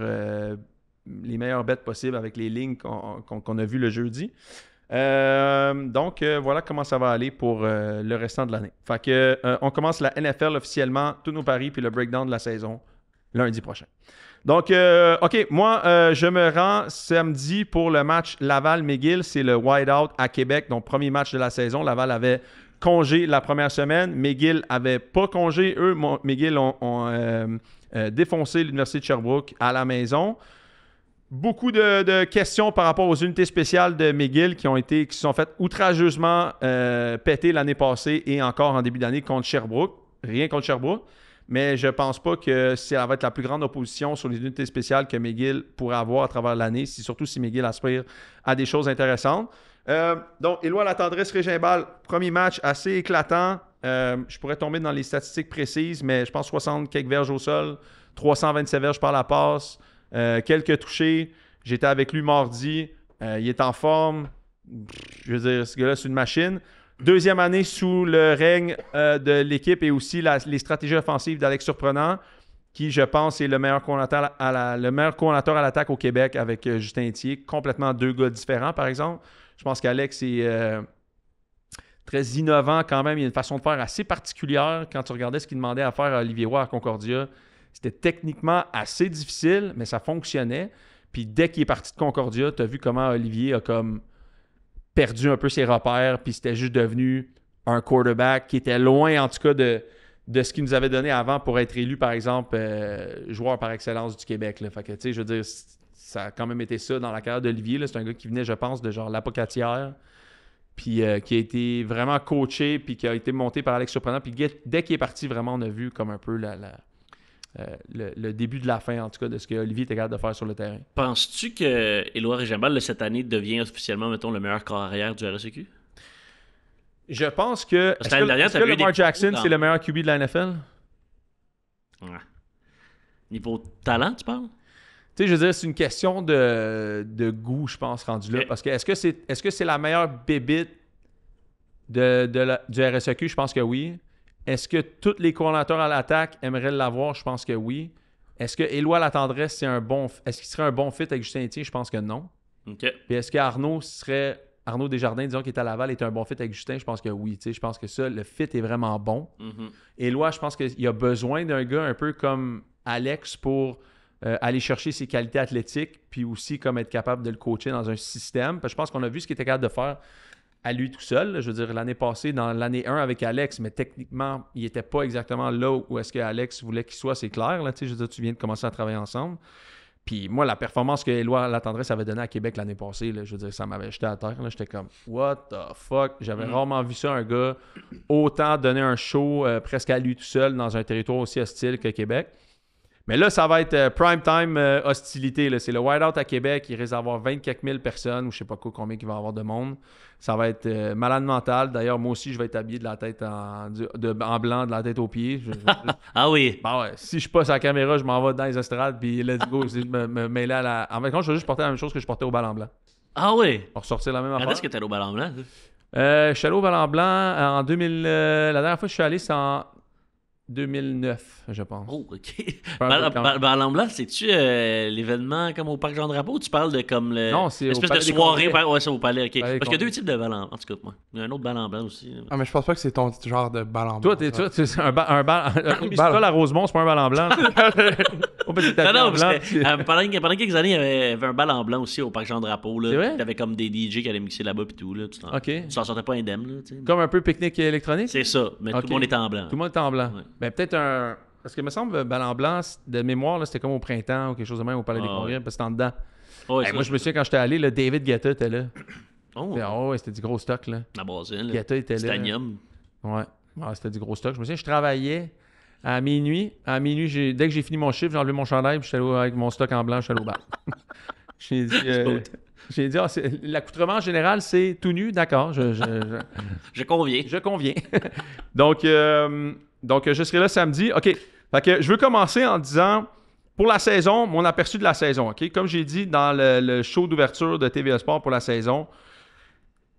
bets possibles avec les lignes qu'on a vues le jeudi. Donc, voilà comment ça va aller pour le restant de l'année. Fait que, on commence la NFL officiellement, tous nos paris, puis le breakdown de la saison lundi prochain. Donc, OK, moi, je me rends samedi pour le match Laval-McGill. C'est le Whiteout à Québec, donc premier match de la saison. Laval avait congé la première semaine. McGill avait pas congé. Eux, McGill ont défoncé l'Université de Sherbrooke à la maison. Beaucoup de questions par rapport aux unités spéciales de McGill qui se sont faites outrageusement péter l'année passée et encore en début d'année contre Sherbrooke. Rien contre Sherbrooke. Mais je pense pas que ça va être la plus grande opposition sur les unités spéciales que McGill pourrait avoir à travers l'année, surtout si McGill aspire à des choses intéressantes. Donc, Éloi Latendresse, Régimbal, premier match assez éclatant. Je pourrais tomber dans les statistiques précises, mais je pense 60 quelques verges au sol, 327 verges par la passe, quelques touchés. J'étais avec lui mardi. Il est en forme. Je veux dire, ce gars-là, c'est une machine. Deuxième année sous le règne de l'équipe et aussi les stratégies offensives d'Alex Surprenant, qui, je pense, est le meilleur coordinateur à l'attaque au Québec avec Justin Etier. Complètement deux gars différents, par exemple. Je pense qu'Alex est très innovant quand même. Il a une façon de faire assez particulière. Quand tu regardais ce qu'il demandait à faire à Olivier Roy à Concordia, c'était techniquement assez difficile, mais ça fonctionnait. Puis dès qu'il est parti de Concordia, tu as vu comment Olivier a comme perdu un peu ses repères, puis c'était juste devenu un quarterback qui était loin, en tout cas, de ce qu'il nous avait donné avant pour être élu, par exemple, joueur par excellence du Québec. Là. Fait que, tu sais, je veux dire, ça a quand même été ça dans la carrière d'Olivier. Là. C'est un gars qui venait, je pense, de genre l'Apocatière, puis qui a été vraiment coaché, puis qui a été monté par Alex Surprenant. Puis dès qu'il est parti, vraiment, on a vu comme un peu le début de la fin, en tout cas, de ce que Olivier était capable de faire sur le terrain. Penses-tu que Éloi Régimbal, cette année, devient officiellement, mettons, le meilleur corps arrière du RSEQ? Je pense que... Parce que l'année dernière, est-ce que t'as vu Lamar des Jackson, dans- c'est le meilleur QB de la NFL? Ouais. Niveau talent, tu parles? Tu sais, je veux dire, c'est une question de goût, je pense, rendu là. Ok. Parce que est-ce que c'est la meilleure bébite du RSEQ? Je pense que oui. Est-ce que tous les coordinateurs à l'attaque aimeraient l'avoir? Je pense que oui. Est-ce que Éloi Latendresse, est-ce qu'il serait un bon fit avec Justin Etier? Je pense que non. OK. Puis est-ce qu'Arnaud serait... Arnaud Desjardins, disons, qui est à Laval, est un bon fit avec Justin? Je pense que oui. Je pense que ça, le fit est vraiment bon. Mhm. Éloi, je pense qu'il a besoin d'un gars un peu comme Alex pour aller chercher ses qualités athlétiques, puis aussi comme être capable de le coacher dans un système. Parce que je pense qu'on a vu ce qu'il était capable de faire à lui tout seul. Là. Je veux dire, l'année passée, dans l'année 1 avec Alex, mais techniquement, il n'était pas exactement là où est-ce que Alex voulait qu'il soit, c'est clair. Là, je veux dire, tu viens de commencer à travailler ensemble. Puis moi, la performance que Éloi La Tendresse avait donnée à Québec l'année passée, là, je veux dire, ça m'avait jeté à terre. Là. J'étais comme, what the fuck? J'avais rarement vu ça, un gars autant donner un show presque à lui tout seul dans un territoire aussi hostile que Québec. Mais là, ça va être prime time hostilité. Là. C'est le Whiteout à Québec. Il risque d'avoir 24 000 personnes ou je sais pas quoi, combien il va y avoir de monde. Ça va être malade mental. D'ailleurs, moi aussi, je vais être habillé de la tête en blanc, de la tête aux pieds. Ah oui. Ben ouais, si je passe à la caméra, je m'en vais dans les estrades puis let's go. Je me mêler à la... En fait, quand je vais juste porter la même chose que je portais au ballon blanc. Ah oui. Pour ressortir la même Quand affaire. est-ce que t'es allé au ballon blanc? Je suis allé au ballon blanc en 2000... la dernière fois que je suis allé, c'est en 2009, je pense. Oh, OK. Pas Ballon blanc, c'est-tu l'événement comme au Parc Jean-Drapeau ou tu parles de comme le... Non, c'est au l'espèce Palais de des soirée. Congrès. Ouais, c'est au palais, OK. Palais des Parce qu'il y a deux Congrès. types de ballons. En tout cas, moi. Il y a un autre ballon blanc aussi. Là. Ah, mais je pense pas que c'est ton genre de ballon Toi, blanc, c'est un ballon à Rosemont, c'est pas un ballon blanc. Oh, ben, t'es Non, habillé en non, blanc, parce puis- que, pendant quelques années, il y avait un ballon blanc aussi au Parc Jean-Drapeau. C'est vrai? T'avais comme des DJ qui allaient mixer là-bas puis tout. Là. OK. Tu t'en sortais pas indemne. Là, tu sais. Comme un peu pique-nique électronique. C'est ça, mais tout OK. le monde était en blanc. Tout le monde est en blanc. Ouais. Ben, peut-être un... Parce que, il me semble, ballon blanc, de mémoire, là, c'était comme au printemps ou quelque chose de même au Palais des Ah, Congrès, ouais. parce que c'était en dedans. Ouais, Hey, ça, moi, je me souviens, quand j'étais allé, là, David Guetta était là. Oh, Ouais, c'était du gros stock, là. la Basile. Guetta était là. Titanium. Ouais, c'était du gros stock. Je me souviens, je travaillais à minuit. À minuit, dès que j'ai fini mon chiffre, j'ai enlevé mon chandail, puis je suis allé avec mon stock en blanc, je suis allé au bar. J'ai dit, l'accoutrement général, c'est tout nu, d'accord, Je conviens. je conviens. donc, je serai là samedi. OK, fait que je veux commencer en disant, pour la saison, mon aperçu de la saison, OK? Comme j'ai dit dans le show d'ouverture de TVA Sport pour la saison,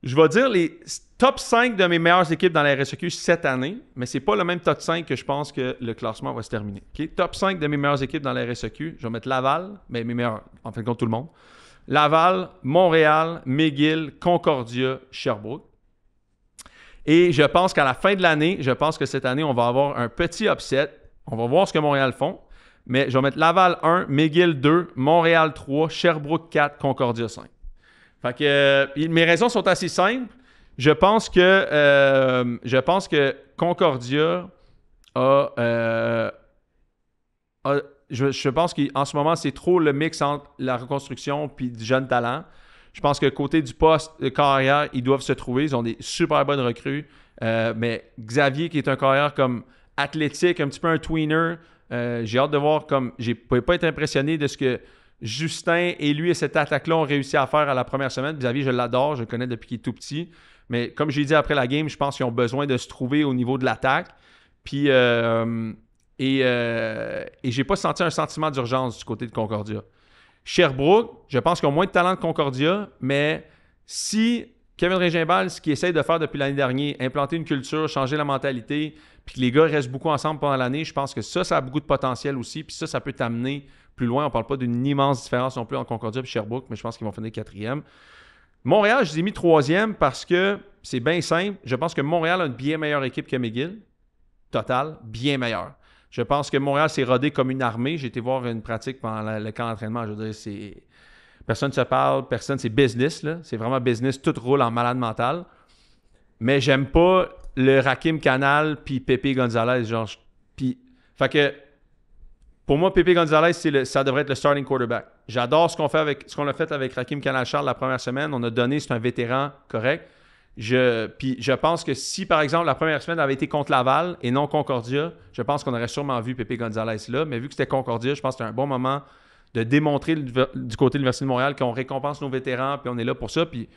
je vais dire les top 5 de mes meilleures équipes dans la RSEQ cette année, mais c'est pas le même top 5 que je pense que le classement va se terminer. OK? Top 5 de mes meilleures équipes dans la RSEQ, je vais mettre Laval, mais mes meilleurs, en fin de compte, tout le monde. Laval, Montréal, McGill, Concordia, Sherbrooke. Et je pense qu'à la fin de l'année, je pense que cette année, on va avoir un petit upset. On va voir ce que Montréal font. Mais je vais mettre Laval 1, McGill 2, Montréal 3, Sherbrooke 4, Concordia 5. Fait que mes raisons sont assez simples. Je pense que Concordia je pense qu'en ce moment, c'est trop le mix entre la reconstruction et du jeune talent. Je pense que côté du poste de carrière, ils doivent se trouver. Ils ont des super bonnes recrues. Mais Xavier, qui est un carrière comme athlétique, un petit peu un tweener, j'ai hâte de voir comme... J'ai pas été impressionné de ce que Justin et lui et cette attaque-là ont réussi à faire à la première semaine. Xavier, je l'adore, je le connais depuis qu'il est tout petit. Mais comme j'ai dit après la game, je pense qu'ils ont besoin de se trouver au niveau de l'attaque. Puis... Et j'ai pas senti un sentiment d'urgence du côté de Concordia. Sherbrooke, je pense qu'ils ont moins de talent que Concordia, mais si Kevin Régimbal, ce qu'il essaye de faire depuis l'année dernière, implanter une culture, changer la mentalité, puis que les gars restent beaucoup ensemble pendant l'année, je pense que ça a beaucoup de potentiel aussi, puis ça peut t'amener plus loin. On parle pas d'une immense différence non plus entre Concordia et Sherbrooke, mais je pense qu'ils vont finir 4e. Montréal, je les ai mis 3e parce que c'est bien simple. Je pense que Montréal a une bien meilleure équipe que McGill. Total, bien meilleure. Je pense que Montréal s'est rodé comme une armée. J'ai été voir une pratique pendant le camp d'entraînement. Je veux dire, c'est... Personne ne se parle, c'est business, là. C'est vraiment business. Tout roule en malade mental. Mais j'aime pas le Rakim Canal puis Pépé Gonzalez. Genre, fait que, pour moi, Pépé Gonzalez, ça devrait être le starting quarterback. J'adore ce qu'on a fait avec Rakim Canal-Charles la première semaine. On a donné, c'est un vétéran correct. Puis je pense que si, par exemple, la première semaine avait été contre Laval et non Concordia, je pense qu'on aurait sûrement vu Pépé Gonzalez là. Mais vu que c'était Concordia, je pense que c'était un bon moment de démontrer du côté de l'Université de Montréal qu'on récompense nos vétérans, puis on est là pour ça. Puis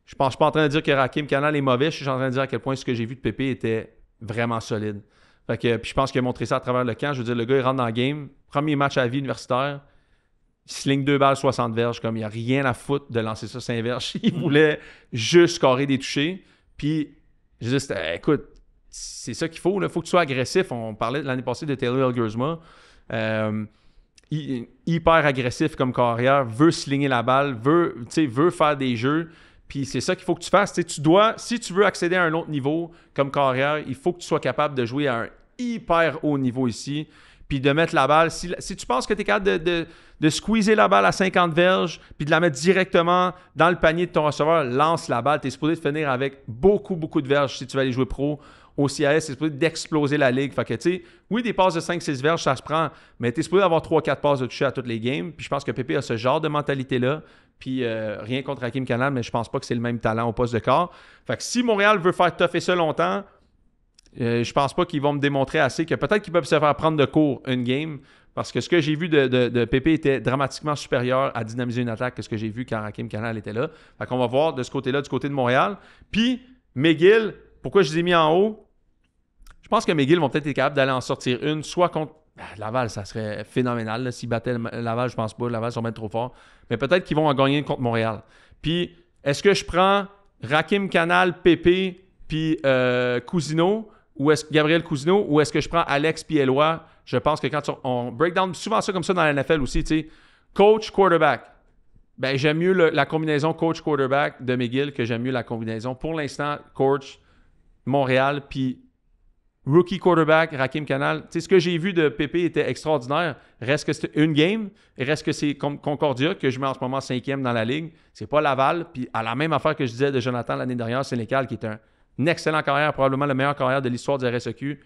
je suis pas en train de dire que Rakim Canal est mauvais, je suis en train de dire à quel point ce que j'ai vu de Pépé était vraiment solide. Fait que, puis je pense qu'il a montré ça à travers le camp. Je veux dire, le gars, il rentre dans le game. Premier match à la vie universitaire. Il sling 2 balles, 60 verges. Comme il n'y a rien à foutre de lancer ça 5 verges. Il voulait juste scorer des touchés. Puis, juste, écoute, c'est ça qu'il faut. Il faut que tu sois agressif. On parlait l'année passée de Taylor Elgersma. hyper agressif comme carrière, veut slinger la balle, veut faire des jeux. Puis c'est ça qu'il faut que tu fasses. Si tu veux accéder à un autre niveau comme carrière, il faut que tu sois capable de jouer à un hyper haut niveau ici. Puis de mettre la balle. Si tu penses que tu es capable de squeezer la balle à 50 verges, puis de la mettre directement dans le panier de ton receveur, lance la balle. Tu es supposé de finir avec beaucoup, beaucoup de verges si tu vas aller jouer pro. Au CAS, c'est supposé d'exploser la ligue. Fait que, tu sais, oui, des passes de 5-6 verges, ça se prend, mais tu es supposé avoir 3-4 passes de toucher à toutes les games. Puis je pense que Pépé a ce genre de mentalité-là. Puis rien contre Hakim Canal, mais je pense pas que c'est le même talent au poste de corps. Fait que si Montréal veut faire toffer ça longtemps, je pense pas qu'ils vont me démontrer assez que peut-être qu'ils peuvent se faire prendre de court une game. Parce que ce que j'ai vu de Pépé était dramatiquement supérieur à dynamiser une attaque que ce que j'ai vu quand Hakim Canal était là. Fait qu'on va voir de ce côté-là, du côté de Montréal. Puis McGill, pourquoi je les ai mis en haut? Je pense que McGill vont peut-être être capables d'aller en sortir une, soit contre Laval, ça serait phénoménal. S'ils battaient Laval, je pense pas. Laval sont même trop forts. Mais peut-être qu'ils vont en gagner une contre Montréal. Puis, est-ce que je prends Hakim Canal, Pépé, puis Cousineau, ou est-ce Gabriel Cousineau, ou est-ce que je prends Alex puis Éloi? Je pense que quand on break down souvent ça comme ça dans la NFL aussi, tu sais, coach, quarterback. Ben, j'aime mieux la combinaison coach-quarterback de McGill que j'aime mieux la combinaison, pour l'instant, coach, Montréal, puis rookie quarterback, Hakim Canal. Tu sais, ce que j'ai vu de Pépé était extraordinaire. Reste que c'est une game, et reste que c'est Concordia, que je mets en ce moment 5e dans la ligue. C'est pas Laval. Puis à la même affaire que je disais de Jonathan l'année dernière, Sénécal, qui est un excellent carrière, probablement le meilleur carrière de l'histoire du RSEQ.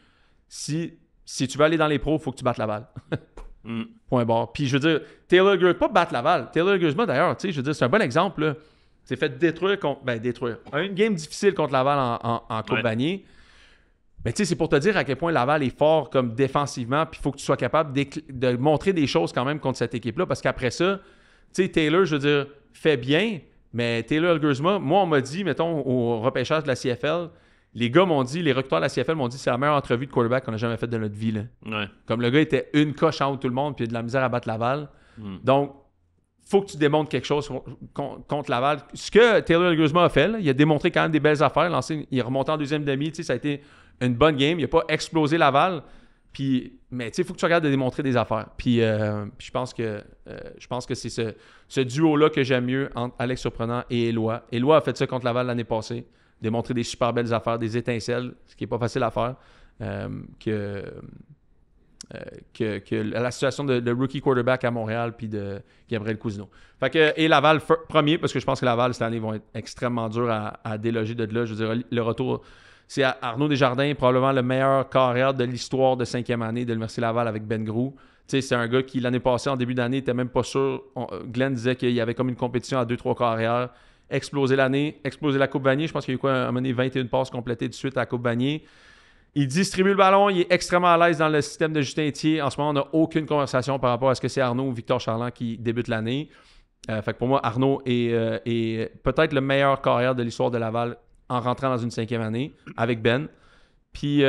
Si tu veux aller dans les pros, il faut que tu battes Laval. Point barre. Puis je veux dire, Taylor Guzman, pas battre Laval. Taylor Guzman, d'ailleurs, tu sais, je veux dire, c'est un bon exemple, là. C'est fait détruire contre. Ben, détruire. Une game difficile contre Laval en Coupe Vanier. Mais tu sais, c'est pour te dire à quel point Laval est fort comme défensivement, puis il faut que tu sois capable de montrer des choses quand même contre cette équipe-là, parce qu'après ça, tu sais, Taylor, je veux dire, fait bien, mais Taylor Guzman, moi, on m'a dit, mettons, au repêchage de la CFL, les gars m'ont dit, les recruteurs de la CFL m'ont dit, c'est la meilleure entrevue de quarterback qu'on a jamais faite de notre vie, là. Ouais. Comme le gars était une coche en haut de tout le monde, puis il a de la misère à battre Laval. Donc, faut que tu démontres quelque chose contre Laval. Ce que Taylor Guzman a fait, là, il a démontré quand même des belles affaires. Il est remonté en deuxième demi. Ça a été une bonne game. Il n'a pas explosé Laval. Mais il faut que tu regardes de démontrer des affaires. Puis je pense que c'est ce duo-là que j'aime mieux entre Alex Surprenant et Éloi. Éloi a fait ça contre Laval l'année passée. Démontrer des super belles affaires, des étincelles, ce qui n'est pas facile à faire. Que la situation de rookie quarterback à Montréal puis de Gabriel Cousineau. Fait que, et Laval premier, parce que je pense que Laval cette année vont être extrêmement durs à déloger de là. Je veux dire, le retour, c'est Arnaud Desjardins, probablement le meilleur carrière de l'histoire de 5e année de l'Université Laval avec Ben Grou. Tu sais, c'est un gars qui l'année passée, en début d'année, n'était même pas sûr. Glenn disait qu'il y avait comme une compétition à 2-3 carrières. Exploser l'année, exploser la Coupe Vanier. Je pense qu'il y a eu à un moment donné 21 passes complétées de suite à la Coupe Vanier. Il distribue le ballon, il est extrêmement à l'aise dans le système de Justin Thier. En ce moment, on n'a aucune conversation par rapport à ce que c'est Arnaud ou Victor Charland qui débute l'année. Fait que pour moi, Arnaud est peut-être le meilleur carrière de l'histoire de Laval en rentrant dans une 5e année avec Ben. Puis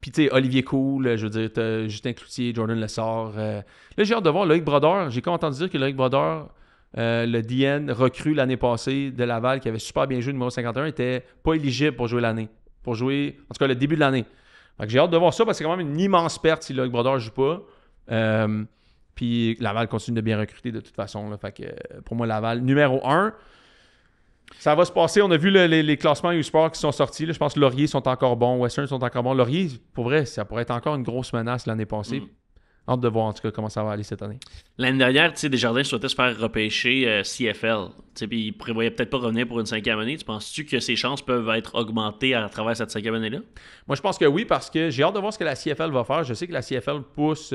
tu sais, Olivier Cool, je veux dire, t'as Justin Cloutier, Jordan Lessard. Là, j'ai hâte de voir Loïc Brodeur. J'ai quand entendu dire que Loïc Brodeur, le DN recrue l'année passée de Laval, qui avait super bien joué, numéro 51, était pas éligible pour jouer l'année. Pour jouer, en tout cas, le début de l'année. Fait que j'ai hâte de voir ça parce que c'est quand même une immense perte si Loïc Brodeur ne joue pas. Puis Laval continue de bien recruter de toute façon. Là. Fait que pour moi, Laval, numéro 1. Ça va se passer. On a vu les classements U-Sport qui sont sortis. Là. Je pense que Laurier sont encore bons. Western sont encore bons. Laurier, pour vrai, ça pourrait être encore une grosse menace l'année passée. Hâte de voir en tout cas comment ça va aller cette année. L'année dernière, Desjardins souhaitait se faire repêcher CFL. Puis il prévoyait peut-être pas revenir pour une 5e année. Tu penses-tu que ses chances peuvent être augmentées à travers cette 5e année-là? Moi, je pense que oui, parce que j'ai hâte de voir ce que la CFL va faire. Je sais que la CFL pousse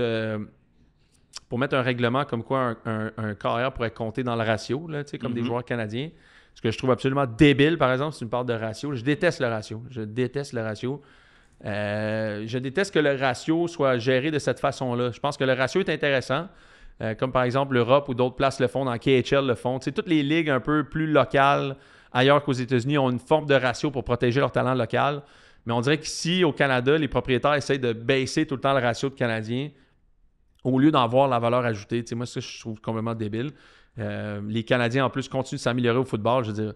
pour mettre un règlement comme quoi un carrière pourrait compter dans le ratio, là, comme des joueurs canadiens. Ce que je trouve absolument débile, par exemple, si tu me parles de ratio. Je déteste le ratio. Je déteste que le ratio soit géré de cette façon-là. Je pense que le ratio est intéressant, comme par exemple l'Europe ou d'autres places le font, dans KHL le font. Tu sais, toutes les ligues un peu plus locales, ailleurs qu'aux États-Unis, ont une forme de ratio pour protéger leur talent local. Mais on dirait qu'ici, au Canada, les propriétaires essayent de baisser tout le temps le ratio de Canadiens au lieu d'en voir la valeur ajoutée. Tu sais, moi, ça, je trouve complètement débile. Les Canadiens, en plus, continuent de s'améliorer au football. Je veux dire,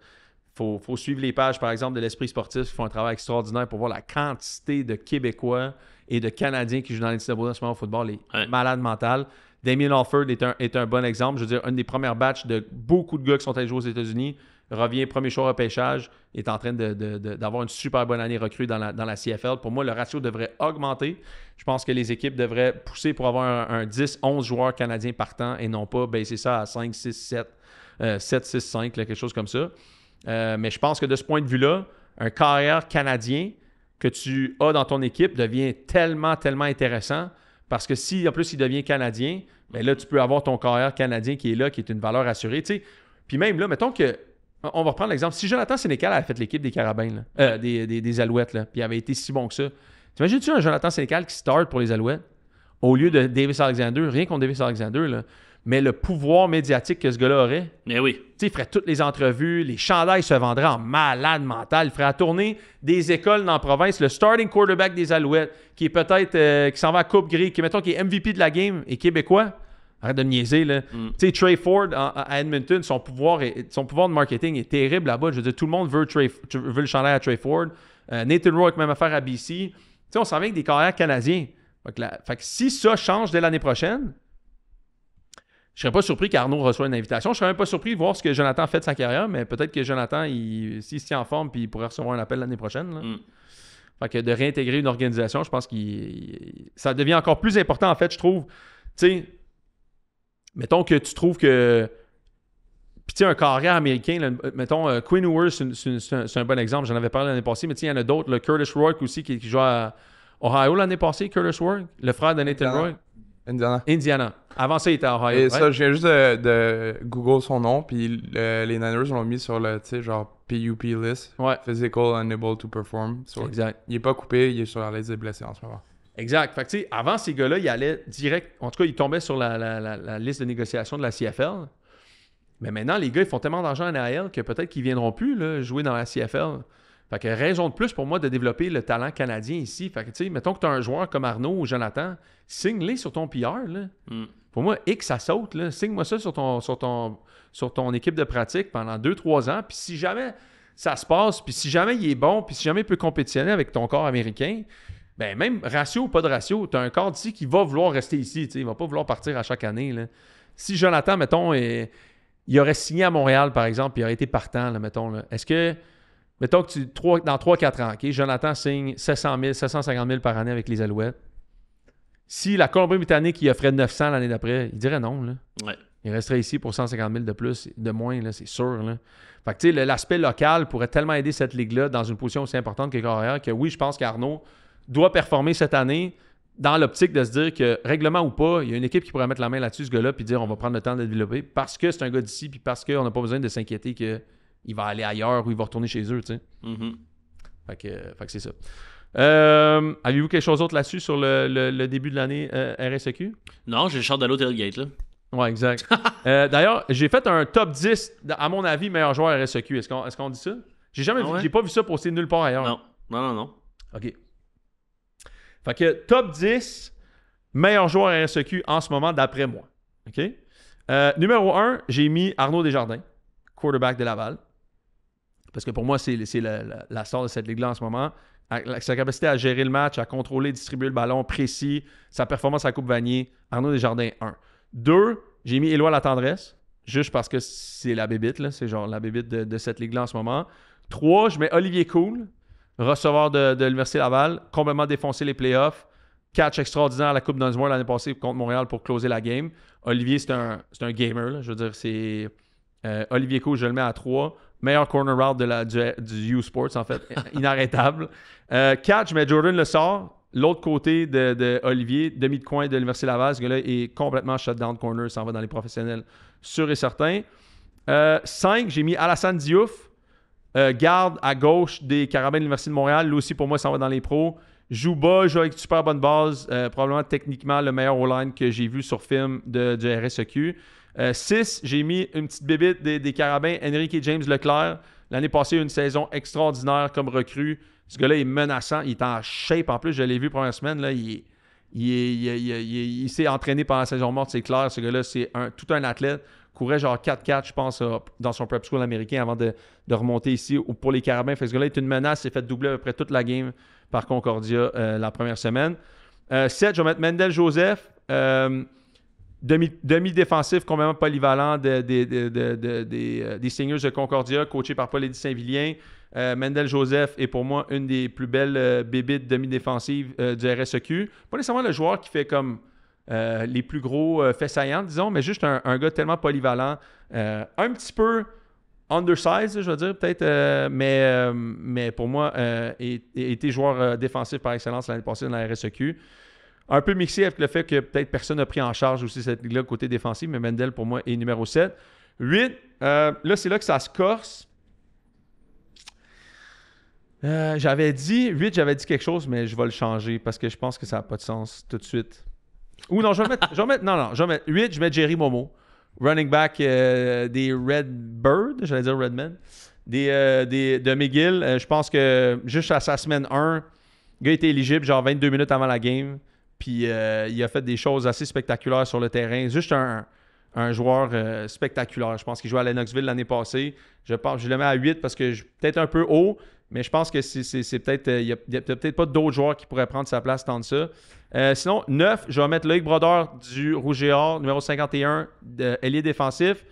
faut suivre les pages, par exemple, de l'Esprit sportif qui font un travail extraordinaire pour voir la quantité de Québécois et de Canadiens qui jouent dans l'NCAA en ce moment au football, les malades mentales. Damien Alford est un bon exemple. Je veux dire, une des premières batches de beaucoup de gars qui sont allés jouer aux États-Unis, revient premier choix au repêchage, est en train d'avoir une super bonne année recrue dans la CFL. Pour moi, le ratio devrait augmenter. Je pense que les équipes devraient pousser pour avoir un 10-11 joueurs canadiens partant et non pas baisser ça à 5, 6, 7, 7, 6, 5, là, quelque chose comme ça. Mais je pense que de ce point de vue-là, un carrière canadien que tu as dans ton équipe devient tellement, tellement intéressant parce que si en plus il devient canadien, bien là, tu peux avoir ton carrière canadien qui est là, qui est une valeur assurée. Tu sais. Puis même là, mettons que on va reprendre l'exemple. Si Jonathan Sénécal avait fait l'équipe des Carabins, là, des Alouettes, là, puis il avait été si bon que ça, t'imagines-tu un Jonathan Sénécal qui start pour les Alouettes au lieu de Davis Alexander? Rien contre Davis Alexander, là, mais le pouvoir médiatique que ce gars-là aurait. Mais oui. Tu sais, il ferait toutes les entrevues, les chandails se vendraient en malade mental. Il ferait la tournée des écoles dans la province. Le starting quarterback des Alouettes, qui est peut-être qui s'en va à Coupe Grey, qui mettons qui est MVP de la game, est québécois. Arrête de me niaiser, là. Tu sais, Trey Ford à Edmonton, son pouvoir de marketing est terrible là-bas. Je veux dire, tout le monde veut le chandail à Trey Ford. Nathan Rourke, même affaire à BC. Tu sais, on s'en vient avec des carrières canadiens. Fait que si ça change dès l'année prochaine, je serais pas surpris qu'Arnaud reçoive une invitation. Je serais même pas surpris de voir ce que Jonathan a fait de sa carrière, mais peut-être que Jonathan, s'il se tient en forme, puis il pourrait recevoir un appel l'année prochaine. Là. Fait que de réintégrer une organisation, je pense que ça devient encore plus important, en fait, je trouve. Tu sais, mettons que tu trouves que... Puis tu sais, un carrière américain, là, mettons, Quinn Ewers, c'est un bon exemple. J'en avais parlé l'année passée, mais tu sais, il y en a d'autres. Le Curtis Rourke aussi, qui joue à Ohio l'année passée, Curtis Rourke, le frère de Nathan Rourke. Indiana. Avant ça, il était à Ohio. Et ça, je viens juste de Google son nom, puis les Niners l'ont mis sur le, tu sais, genre PUP list. Ouais. Physical Unable to Perform. Exact. Il est pas coupé, il est sur la liste des blessés en ce moment. Exact. Fait que, tu sais, avant, ces gars-là, ils allaient direct... En tout cas, ils tombaient sur la liste de négociation de la CFL. Mais maintenant, les gars, ils font tellement d'argent en AL que peut-être qu'ils ne viendront plus là, jouer dans la CFL. Fait que raison de plus pour moi de développer le talent canadien ici. Fait que, tu sais, mettons que tu as un joueur comme Arnaud ou Jonathan, signe-les sur ton PR, là. Pour moi, X, ça saute, là. Signe-moi ça sur ton équipe de pratique pendant 2-3 ans. Puis si jamais ça se passe, puis si jamais il est bon, puis si jamais il peut compétitionner avec ton corps américain, ben même ratio ou pas de ratio, tu as un corps d'ici qui va vouloir rester ici. Il ne va pas vouloir partir à chaque année. Là. Si Jonathan, mettons, il aurait signé à Montréal, par exemple, puis il aurait été partant, là, mettons, là, est-ce que, mettons que dans 3-4 ans, okay, Jonathan signe 750 000 par année avec les Alouettes. Si la Colombie-Britannique il offrait 900 l'année d'après, il dirait non. Là. Ouais. Il resterait ici pour 150 000 de plus, de moins, là, c'est sûr. Là. Fait que, tu sais, l'aspect local pourrait tellement aider cette ligue-là dans une position aussi importante que carrière que oui, je pense qu'Arnaud doit performer cette année dans l'optique de se dire que, règlement ou pas, il y a une équipe qui pourrait mettre la main là-dessus, ce gars-là, puis dire on va prendre le temps de le développer parce que c'est un gars d'ici, puis parce qu'on n'a pas besoin de s'inquiéter qu'il va aller ailleurs ou il va retourner chez eux, tu sais. Fait que c'est ça. Avez-vous quelque chose d'autre là-dessus sur le début de l'année RSEQ? Non, j'ai le char de l'eau tailgate, là. Ouais, exact. D'ailleurs, j'ai fait un top 10, à mon avis, meilleur joueur RSEQ. Est-ce qu'on dit ça? J'ai jamais vu, j'ai pas vu ça posté nulle part ailleurs. Non. OK. Fait que top 10 meilleur joueur RSEQ en ce moment d'après moi. OK? Numéro 1, j'ai mis Arnaud Desjardins, quarterback de Laval. Parce que pour moi, c'est la star de cette ligue-là en ce moment. Sa capacité à gérer le match, à contrôler, distribuer le ballon précis, sa performance à la Coupe Vanier, Arnaud Desjardins, 1. 2, j'ai mis Éloi Latendresse, juste parce que c'est la bébite, là. C'est genre la bébite de cette ligue-là en ce moment. 3, je mets Olivier Cool, receveur de l'Université Laval, complètement défoncé les playoffs. Catch extraordinaire à la Coupe Dunsmore l'année passée contre Montréal pour closer la game. Olivier, c'est un gamer, là. Je veux dire, c'est... Olivier Cool, je le mets à 3. Meilleur corner route du U-Sports, en fait. Inarrêtable. 4, je mets Jordan Lessard. L'autre côté de Olivier, demi de coin de l'Université Laval. Ce gars-là est complètement shutdown corner. S'en va dans les professionnels, sûr et certain. 5, j'ai mis Alassane Diouf. Garde à gauche des Carabins de l'Université de Montréal. Lui aussi, pour moi, s'en va dans les pros. Joue bas, joue avec super bonne base. Probablement, techniquement, le meilleur O-line que j'ai vu sur film du RSEQ. 6, j'ai mis une petite bébite des Carabins, Henrique et James Leclerc. L'année passée, une saison extraordinaire comme recrue. Ce gars-là est menaçant. Il est en shape. En plus, je l'ai vu première semaine. Là, il s'est entraîné pendant la saison morte, c'est clair. Ce gars-là, c'est tout un athlète. courait genre 4-4, je pense, dans son prep school américain avant de remonter ici pour les Carabins. Fait que ce gars-là est une menace, s'est fait doubler à peu près toute la game par Concordia la première semaine. 7, je vais mettre Mendel Joseph. Demi-défensif, complètement polyvalent des Seniors de Concordia, coaché par Paul-Édith Saint-Vilien. Mendel Joseph est pour moi une des plus belles bébites demi-défensives du RSEQ. Pas nécessairement le joueur qui fait comme les plus gros faits saillants, disons, mais juste un gars tellement polyvalent. Un petit peu undersized, je veux dire, peut-être, mais pour moi, était joueur défensif par excellence l'année passée dans la RSEQ. Un peu mixé avec le fait que peut-être personne n'a pris en charge aussi cette ligue-là côté défensif, mais Mendel, pour moi, est numéro 7. 8, là, c'est là que ça se corse. J'avais dit quelque chose, mais je vais le changer parce que je pense que ça n'a pas de sens tout de suite. Ou non, je vais mettre 8, je mets Jerry Momo, running back des Redbirds, j'allais dire Redmen, de McGill. Je pense que juste à sa semaine 1, le gars était éligible genre 22 minutes avant la game. Puis il a fait des choses assez spectaculaires sur le terrain. Juste un joueur spectaculaire. Je pense qu'il jouait à Lennoxville l'année passée. Je le mets à 8 parce que peut-être un peu haut, mais je pense que c'est peut-être. Il n'y a peut-être pas d'autres joueurs qui pourraient prendre sa place tant de ça. Sinon, 9, je vais mettre Loïc Brodeur du Rouge et Or, numéro 51, ailier défensif.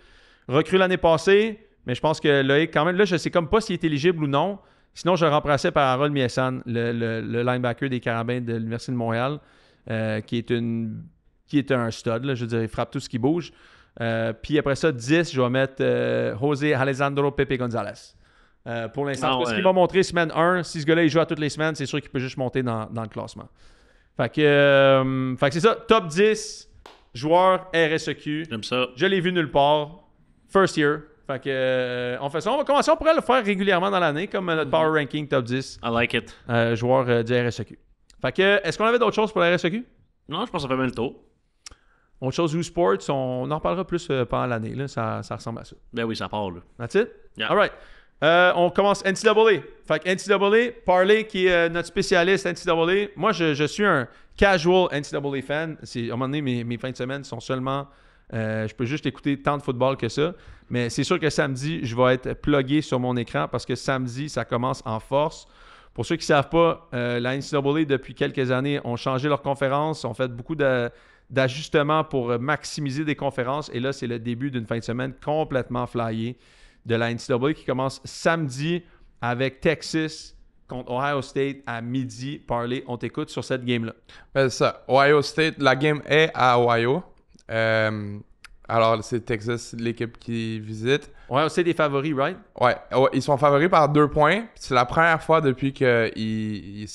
Recrue l'année passée, mais je pense que Loïc, quand même, là, je ne sais comme pas s'il est éligible ou non. Sinon, je le remplaçais par Harold Miesan, le linebacker des Carabins de l'Université de Montréal. Qui est un stud, là, je veux dire, il frappe tout ce qui bouge. Puis après ça, 10, je vais mettre José Alessandro Pepe Gonzalez. Pour l'instant, ce qu'il m'a montré semaine 1, si ce gars-là il joue à toutes les semaines, c'est sûr qu'il peut juste monter dans le classement. Fait que c'est ça, top 10 joueurs RSEQ. J'aime ça. Je l'ai vu nulle part. First year. Fait que on fait ça. On va commencer, on pourrait le faire régulièrement dans l'année, comme notre Power Ranking top 10. I like it. Joueurs du RSEQ. Fait que, est-ce qu'on avait d'autres choses pour la RSEQ? Non, je pense que ça fait bien le tour. Autre chose, U-Sports, on en reparlera plus pendant l'année. Là, ça ressemble à ça. Ben oui, ça part, là. That's it? Yeah. All right. On commence NCAA. Fait que NCAA, Parley, qui est notre spécialiste NCAA. Moi, je suis un casual NCAA fan. À un moment donné, mes fins de semaine sont seulement... je peux juste écouter tant de football que ça. Mais c'est sûr que samedi, je vais être plugué sur mon écran parce que samedi, ça commence en force. Pour ceux qui ne savent pas, la NCAA, depuis quelques années, ont changé leur conférence, ont fait beaucoup d'ajustements pour maximiser des conférences. Et là, c'est le début d'une fin de semaine complètement flyée de la NCAA qui commence samedi avec Texas contre Ohio State à midi. Parley, on t'écoute sur cette game-là. Ben, c'est ça. Ohio State, la game est à Ohio. Alors, c'est Texas, l'équipe qui visite. Ohio State est favori, right? Ouais, ils sont favoris par 2 points. C'est la première fois depuis que qu'ils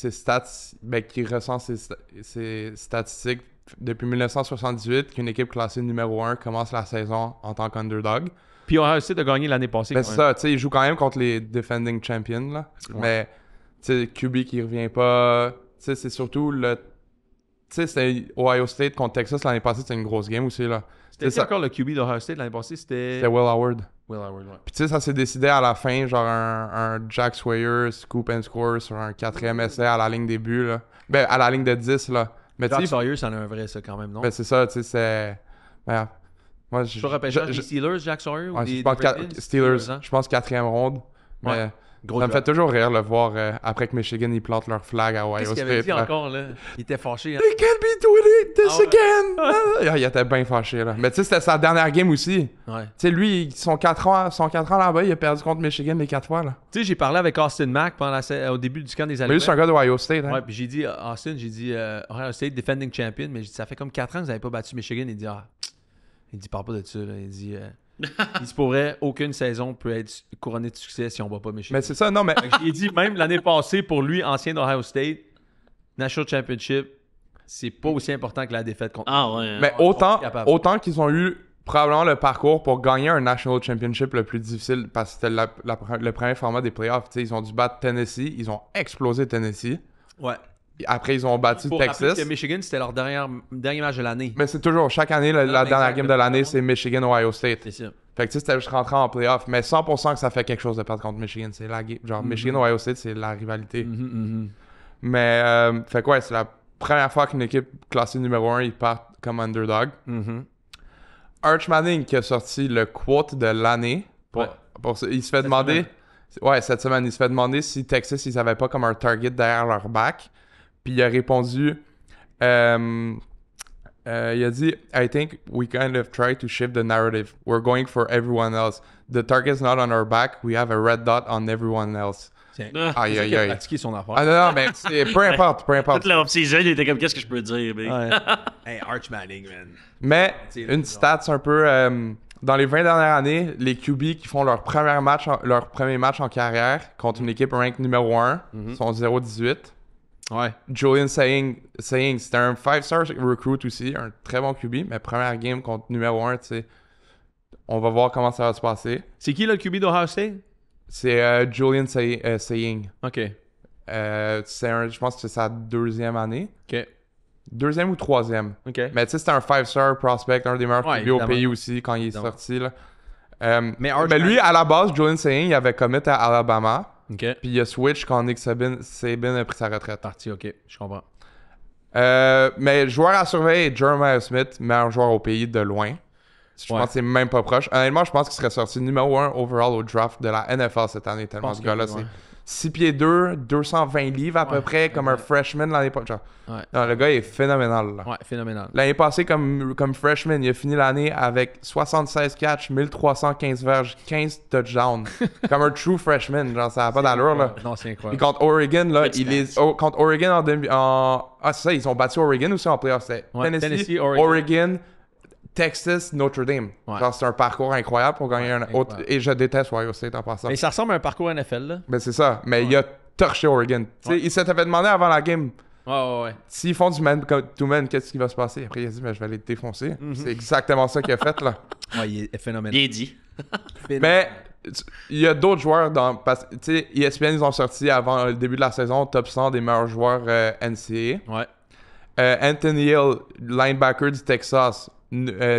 recensent ses statistiques depuis 1978 qu'une équipe classée numéro 1 commence la saison en tant qu'underdog. Puis Ohio State a gagné l'année passée. Ben, c'est ça, tu sais, ils jouent quand même contre les defending champions, là. Ouais. Mais, tu sais, QB qui revient pas. Tu sais, c'est surtout le... Tu sais, c'était Ohio State contre Texas l'année passée, c'était une grosse game aussi, là. C'était encore le QB d'Ohio State l'année passée, c'était Will Howard. Will Howard, ouais. Puis tu sais, ça s'est décidé à la fin, genre un Jack Sawyer scoop and score sur un 4e essai à la ligne des buts, là. Ben, à la ligne de 10, là. Mais Jack Sawyer, ça en a un vrai, ça, quand même, non? Ben, c'est ça, tu sais, c'est... Ben, moi, je rappelle les Steelers, Jack Sawyer? Ouais, ou je pense Steelers, je pense 4e ronde. Mais ouais. Gros ça me fait toujours rire de voir après que Michigan ils plantent leur flag à Ohio State. Qu'est-ce qu'il avait dit encore, là? Il était fâché. Hein? They can't be doing this again! Il était bien fâché, là. Mais tu sais, c'était sa dernière game aussi. Ouais. Tu sais, lui, son 4 ans là-bas, il a perdu contre Michigan les 4 fois, là. Tu sais, j'ai parlé avec Austin Mack au début du camp des Alouettes. Mais lui, c'est un gars d'Ohio State, hein. Ouais, puis j'ai dit, Austin, Ohio State, defending champion, mais j'ai dit, ça fait comme 4 ans que vous n'avez pas battu Michigan. Il dit, parle pas de ça, là. Il dit... Il se pourrait, aucune saison peut être couronnée de succès si on ne bat pas Michigan. Mais c'est ça, non, mais. J'ai dit, même l'année passée, pour lui, ancien d'Ohio State, National Championship, c'est pas aussi important que la défaite contre. Ah ouais. Mais autant qu'ils ont eu probablement le parcours pour gagner un National Championship le plus difficile parce que c'était le premier format des playoffs. T'sais, ils ont dû battre Tennessee, ils ont explosé Tennessee. Ouais. Après, ils ont battu Texas. Que Michigan, c'était leur dernier match de l'année. Mais c'est toujours, chaque année, la dernière game de l'année, c'est Michigan-Ohio State. C'est ça. Fait que tu sais, c'était juste rentrer en playoff. Mais 100% que ça fait quelque chose de perdre contre Michigan. C'est la game. Genre, Michigan-Ohio State, c'est la rivalité. Mais, fait quoi, c'est la première fois qu'une équipe classée numéro 1, ils partent comme underdog. Arch Manning qui a sorti le quote de l'année. Ouais. Il se fait demander... Ouais, cette semaine, il se fait demander si Texas, ils avaient pas comme un target derrière leur back. Puis il a répondu... il a dit I think we kind of try to shift the narrative. We're going for everyone else. The target's not on our back. We have a red dot on everyone else. Tiens. Aïe, aïe, Il a aïe. pratiqué son affaire. Ah non, mais c'est... peu importe. Toute la off-season, il était comme, qu'est-ce que je peux dire, mec? Ouais. Hey, Arch Manning, man. Mais C'est une stats un peu... dans les 20 dernières années, les QB qui font leur premier match en carrière contre une équipe rank numéro 1 sont 0-18. Ouais. Julian Saying c'était un 5-star recruit aussi, un très bon QB, mais première game contre numéro 1, tu sais, on va voir comment ça va se passer. C'est qui, là, le QB d'Ohio State? C'est Julian Saying. OK. Je pense que c'est sa deuxième année. OK. Deuxième ou troisième. OK. Mais tu sais, c'était un 5-star prospect, un des meilleurs Ouais, QB au évidemment. pays aussi quand il est Évidemment. sorti. Là. Mais Arch Mais lui, à la base, Julian Saying, il avait commit à Alabama. OK. Puis il a switch quand Nick Saban a pris sa retraite. Parti, OK. Je comprends. Mais joueur à surveiller, Jeremiah Smith, meilleur joueur au pays de loin. Je Ouais. pense que c'est même pas proche. Honnêtement, je pense qu'il serait sorti numéro 1 overall au draft de la NFL cette année, tellement pense ce que gars-là, oui, c'est ouais. 6 pieds 2, 220 livres à peu Ouais, près, comme un exact. freshman l'année passée. Ouais. Non, le gars est phénoménal. Là. Ouais, phénoménal. L'année passée, comme freshman, il a fini l'année avec 76 catchs, 1315 verges, 15 touchdowns. Comme un true freshman, genre ça n'a pas d'allure. Là. Non, c'est Puis incroyable. contre Oregon, là, Petit contre Oregon Ah, c'est ça, ils ont battu Oregon aussi en playoff. C'était Ouais, Tennessee, Oregon. Oregon, Texas, Notre Dame. Ouais. Genre, c'est un parcours incroyable pour gagner un incroyable. autre. Et je déteste Ohio State en passant. Mais ça ressemble à un parcours NFL, là. Mais c'est ça. Mais il a torché Oregon. Tu sais, il s'était fait demander avant la game Ouais. s'ils font du man-to-man, qu'est-ce qui va se passer. Après, il a dit, mais je vais les défoncer. C'est exactement ça qu'il a fait, là. Ouais, il est phénoménal. Bien dit. Mais il y a d'autres joueurs dans. Parce que, tu sais, ESPN, ils ont sorti avant le début de la saison top 100 des meilleurs joueurs NCAA. Ouais. Anthony Hill, linebacker du Texas,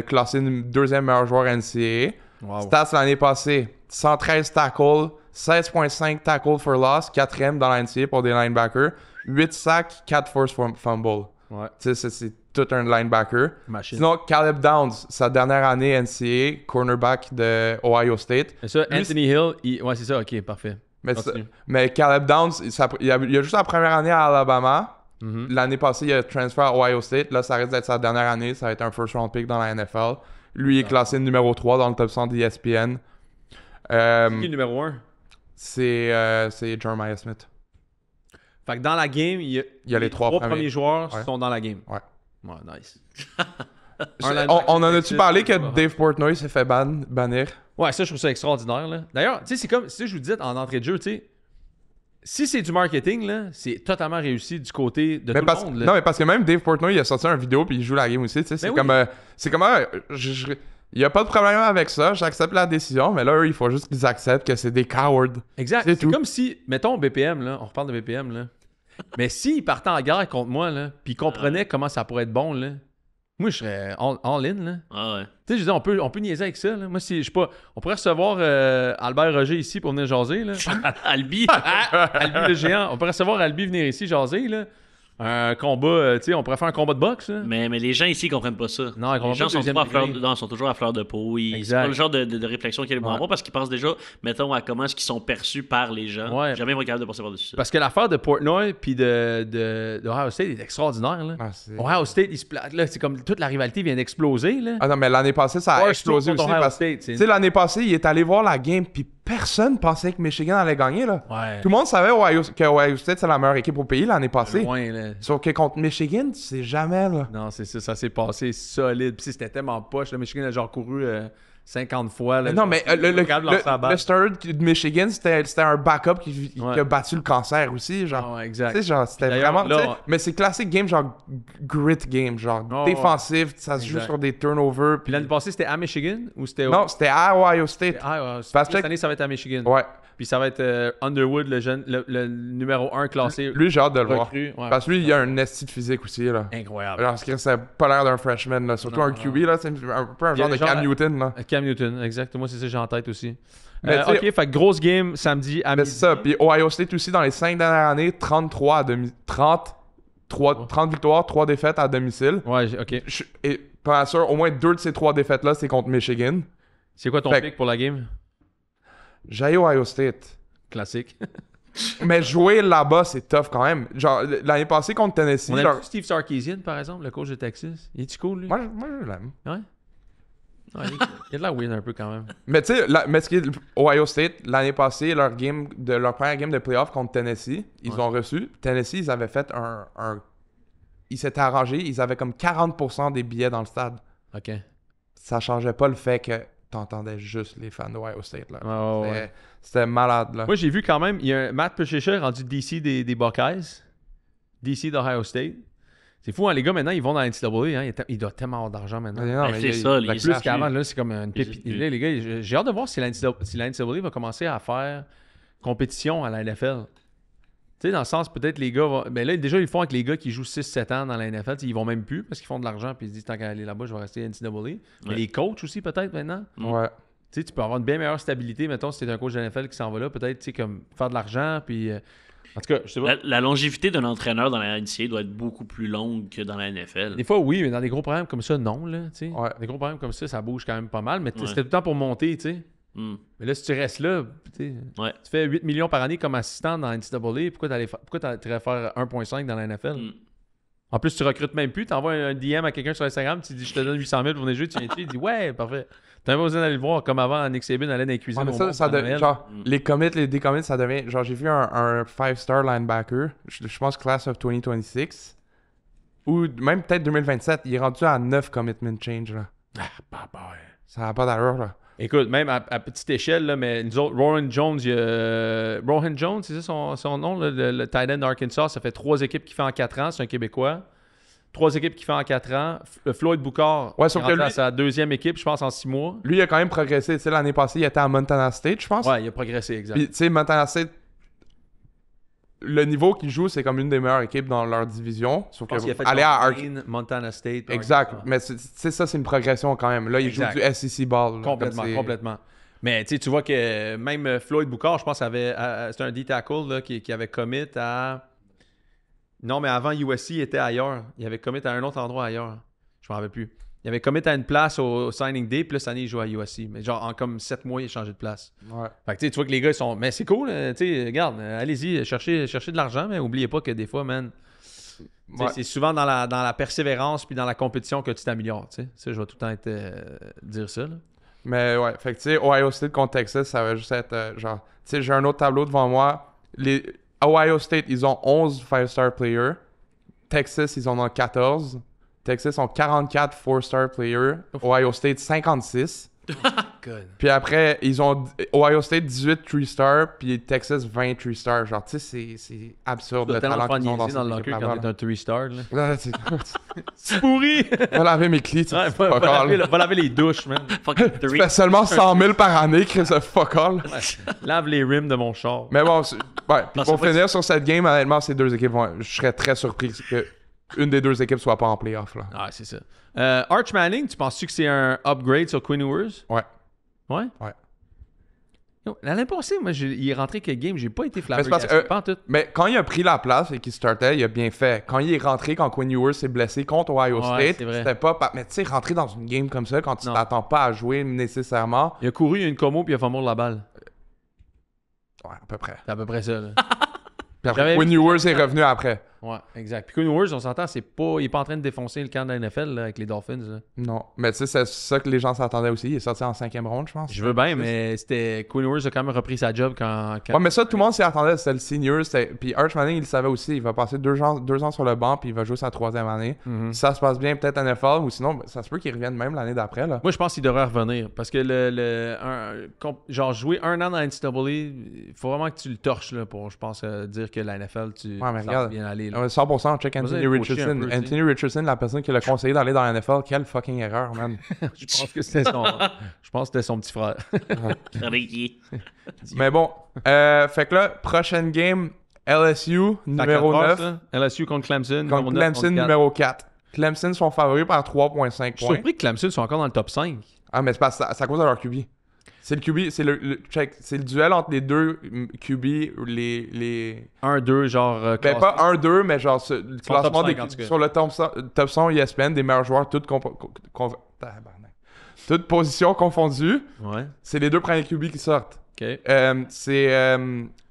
classé deuxième meilleur joueur NCAA. Wow. Stats l'année passée, 113 tackles, 16.5 tackles for loss, quatrième dans la NCAA pour des linebackers, 8 sacks, 4 forced fumbles. Ouais. Tu sais, c'est tout un linebacker. Machine. Sinon, Caleb Downs, sa dernière année NCAA, cornerback de Ohio State. Et ça, Lui, Anthony Hill, ouais, c'est ça, ok, parfait. Continue. Mais Caleb Downs, il a juste la première année à Alabama. Mhm. L'année passée, il a transféré à Ohio State. Là, ça risque d'être sa dernière année. Ça va être un first round pick dans la NFL. Lui, il est classé numéro 3 dans le top 100 d'ESPN. Qui est le numéro 1? C'est Jeremiah Smith. Fait que dans la game, il y a les trois premiers premiers. joueurs Ouais. sont dans la game. Ouais. Ouais, nice. On en a-tu parlé que Dave Portnoy s'est fait bannir? Ouais, ça, je trouve ça extraordinaire, là. D'ailleurs, tu sais, c'est comme, si je vous disais en entrée de jeu, tu sais, si c'est du marketing, là, c'est totalement réussi du côté de tout le monde, là. Non, mais parce que même Dave Portnoy, il a sorti une vidéo puis il joue la game aussi. Tu sais, c'est Ben comme. oui. C'est comme. Il n'y a pas de problème avec ça. J'accepte la décision. Mais là, eux, il faut juste qu'ils acceptent que c'est des cowards. Exact. C'est C'est tout. comme si, mettons BPM, là, on reparle de BPM, là. Mais s'ils partaient en guerre contre moi, là, puis ils comprenaient comment ça pourrait être bon, là, moi, je serais all in, là. Ah ouais. Tu sais, je veux dire, on peut niaiser avec ça, là. Moi, si je sais pas, on pourrait recevoir Albert Roger ici pour venir jaser, là. Albi. Albi le géant. On pourrait recevoir Albi venir ici jaser, là. Un combat, tu sais, on pourrait faire un combat de boxe, là. mais les gens ici, ils comprennent pas ça. Non, ils comprennent les gens pas sont, le deuxième pas à fleur degré. non, sont toujours à fleur de peau. C'est Exact. pas le genre de réflexion qu'ils vont Ouais. avoir parce qu'ils pensent déjà, mettons, à comment est-ce qu'ils sont perçus par les gens. Ouais. Jamais ils vont être capables de passer par-dessus ça. Parce que l'affaire de Portnoy puis de Ohio State est extraordinaire, là. Ah, c'est- Ohio State, il se plate, là. C'est comme toute la rivalité vient d'exploser, là. Ah non, mais l'année passée, ça a Barstool explosé contre aussi. Ohio Parce State, que, c'est- tu sais, l'année passée, il est allé voir la game, puis personne pensait que Michigan allait gagner, là. Ouais. Tout le monde savait que Ohio State, c'est la meilleure équipe au pays l'année passée. Loin, là. Sauf que contre Michigan, tu sais jamais, là. Non, c'est ça, ça s'est passé solide. Puis c'était tellement poche. Le Michigan a genre couru 50 fois. Là, Non, mais le start. start de Michigan, c'était un backup qui Ouais. a battu le cancer aussi, genre. Ouais, exact. Tu sais, genre, c'était D'ailleurs, vraiment. là, tu sais, mais c'est classique game, genre grit game, genre Oh, défensif, ça se joue Exact. sur des turnovers. Puis l'année passée, c'était à Michigan ou c'était Non, c'était à Ohio State. Ah, ouais, Parce que- cette année, ça va être à Michigan. Ouais. Puis ça va être Underwood, le jeune, le numéro 1 classé. Lui, j'ai hâte de le voir. recru. Ouais. Parce que lui, il a un esti de physique aussi, là. Incroyable. Alors, ce qui ça a pas l'air d'un freshman, là. Surtout Non, un QB, là. C'est un peu un Il y a genre de genre- Cam Newton, là. Cam Newton, exactement. Moi, c'est ça que j'ai en tête aussi. Mais tu OK, sais- fait que grosse game samedi à Mais midi. c'est ça. Puis Ohio State aussi, dans les 5 dernières années, 30 victoires, 3 défaites à domicile. Ouais, OK. Et pas mal sûr, au moins 2 de ces 3 défaites-là, c'est contre Michigan. C'est quoi ton Fait- pick pour la game? J'ai Ohio State. Classique. Mais jouer là-bas, c'est tough quand même. Genre, l'année passée contre Tennessee, On a genre... vu Steve Sarkisian, par exemple, le coach de Texas. Il est-tu cool, lui? Moi, je l'aime. Ouais. Ouais, il a de la win un peu quand même. Mais tu sais, mais ce qui est Ohio State, l'année passée, leur première game de playoff contre Tennessee, ils ont reçu. Tennessee, ils avaient fait ils s'étaient arrangés, ils avaient comme 40% des billets dans le stade. OK. Ça changeait pas le fait que t'entendais juste les fans d'Ohio State, là. Ouais. C'était malade, là. Moi, j'ai vu quand même, il y a un Matt Patricia rendu DC des Buckeyes. DC d'Ohio State. C'est fou, hein, les gars, maintenant, ils vont dans la NCAA. Hein, ils doivent tellement avoir d'argent maintenant. Non, mais c'est il- ça, il- les- Plus qu'avant, là, c'est comme une pépite. Là, les gars, j'ai hâte de voir si la NCAA va commencer à faire compétition à la NFL. Tu sais, dans le sens, peut-être les gars... Ben là, déjà, ils le font avec les gars qui jouent 6-7 ans dans la NFL. T'sais, ils vont même plus parce qu'ils font de l'argent puis ils se disent, tant qu'à aller là-bas, je vais rester à NCAA. Mais les coachs aussi, peut-être, maintenant. Ouais. Tu sais, tu peux avoir une bien meilleure stabilité, mettons, si t'es un coach de NFL qui s'en va là, peut-être, tu sais, comme faire de l'argent, puis... En tout cas, je sais pas. La longévité d'un entraîneur dans la NCAA doit être beaucoup plus longue que dans la NFL. Des fois, oui, mais dans des gros programmes comme ça, non, là, tu sais. Ouais. Des gros programmes comme ça bouge quand même pas mal, mais Ouais. c'était tout le temps pour monter, tu sais. Hmm. Mais là, si tu restes là, tu sais, Ouais. tu fais 8 millions par année comme assistant dans la NCAA, pourquoi tu irais faire 1,5 dans la NFL? Hmm. En plus, tu recrutes même plus, tu envoies un DM à quelqu'un sur Instagram, tu dis, je te donne 800 000 pour venir jouer, tu viens-tu? Il dit, ouais, parfait. T'as pas besoin d'aller le voir, comme avant, Nick Saban allait dans les cuisines. Ouais, mais au ça, monde ça pendant devient, Noël. genre, les commits, les décommits, ça devient, genre, j'ai vu un 5-star linebacker, je pense Class of 2026, ou même peut-être 2027, il est rendu à 9 commitment change, là. Ça n'a pas d'allure, là. Écoute, même à petite échelle, là, mais nous autres, Rohan Jones, Rohan Jones, c'est ça son nom, là, le tight end d'Arkansas, ça fait 3 équipes qu'il fait en 4 ans, c'est un Québécois. 3 équipes qu'il fait en 4 ans. Floyd Boucard, Ouais, sauf il est que rentré à lui- sa 2e équipe, je pense, en 6 mois. Lui, il a quand même progressé, tu sais, l'année passée, il était à Montana State, je pense. Ouais, il a progressé, exact. Puis, tu sais, Montana State, le niveau qu'il joue, c'est comme une des meilleures équipes dans leur division. Sauf Je pense qu'il a que fait aller à Tulane, Montana State. Exact, Arkansas. mais tu sais, ça, c'est une progression quand même. Là, il Exact. joue du SEC ball. là, Complètement, comme c'est- complètement. Mais tu vois que même Floyd Boucard, je pense, c'était un D-tackle là, qui avait commit à... Non, mais avant USC, il était ailleurs. Il avait commit à un autre endroit ailleurs. Je m'en rappelle plus. Il avait commit à une place au signing day, puis là, cette année, il joue à USC. Mais genre, en comme 7 mois, il a changé de place. Ouais. Fait que tu sais, tu vois que les gars, ils sont... Mais c'est cool, tu sais, regarde, allez-y, cherchez de l'argent, mais oubliez pas que des fois, man, tu sais, Ouais. c'est souvent dans la persévérance puis dans la compétition que tu t'améliores, tu sais. Ça, je vais tout le temps dire ça, là. Mais ouais, fait que tu sais, Ohio State contre Texas, ça va juste être genre. Tu sais, j'ai un autre tableau devant moi. Ohio State, ils ont 11 5-star players. Texas, ils en ont 14. Texas ont 44 4-star players. Ohio State, 56. Good. Puis après, ils ont Ohio State 18 3-star, puis Texas 20 3-star. Genre, tu sais, c'est absurde Tu le dois tellement talent te faire qu'ils ont dans niaiser dans le cette locker équipe quand t'es un 3-star, là. là. C'est pourri! Va laver mes clés, tu Ouais, sais, fuck all. va laver les douches, man. Fucking Tu three. fais seulement 100 000 par année, Chris, fuck all. Lave les rims de mon char. Mais bon, ouais, Non, pour c'est pas- finir sur cette game, honnêtement, ces deux équipes je serais très surpris que une des deux équipes soit pas en playoff, là. Ah, c'est ça. Arch Manning, tu penses-tu que c'est un upgrade sur Quinn Ewers? Ouais. Ouais? Ouais. Yo, l'année passée, moi, il est rentré quel game? J'ai pas été Mais c'est parce flabbergasté. que, Pas en tout. Mais quand il a pris la place et qu'il startait, il a bien fait. Quand il est rentré, quand Quinn Ewers s'est blessé contre Ohio Ouais, State, c'est vrai. c'était pas... Mais tu sais, rentrer dans une game comme ça, quand tu Non. t'attends pas à jouer nécessairement... Il a couru, il a une commo, puis il a fait mordre la balle. Ouais, à peu près. C'est à peu près ça, là. Puis après, J'avais Quinn vu- Ewers est revenu après. Ouais, exact. Puis Quinn Ewers, on s'entend, il est pas en train de défoncer le camp de la NFL là, avec les Dolphins. Là. Non. Mais tu sais, c'est ça que les gens s'attendaient aussi. Il est sorti en 5e ronde, je pense. Je veux bien, mais Quinn Ewers a quand même repris sa job quand... Ouais, mais ça, tout le monde s'y attendait. C'était le senior. Puis Arch Manning, il le savait aussi. Il va passer 2 ans sur le banc, puis il va jouer sa 3e année. Mhm. Si ça se passe bien, peut-être NFL, ou sinon, ça se peut qu'il revienne même l'année d'après, là. Moi, je pense qu'il devrait revenir. Parce que genre jouer un an dans la NCAA, il faut vraiment que tu le torches là, pour, je pense, dire que la NFL, Ouais, mais ça regarde. va bien aller. Là. 100%, check Anthony Vas-y, coacher un Richardson. peu, tu sais. Anthony Richardson, la personne qui l'a conseillé d'aller dans la NFL, quelle fucking erreur, man. Je pense que c'était son petit frère. Ricky. Mais bon, fait que là, prochaine game, LSU, numéro 9, LSU contre Clemson. contre numéro 9, Clemson, contre 4. numéro 4. Clemson sont favoris par 3,5 Je suis points. surpris que Clemson soit encore dans le top 5. Ah, mais c'est à cause de leur QB. C'est le QB, c'est le duel entre les deux QB, les... 1-2, genre. Ben, classe- pas 1-2, mais genre le classement top 5, en tout cas. sur le top 100 ESPN des meilleurs joueurs, toutes positions confondues. Ouais. C'est les deux premiers QB qui sortent. OK. C'est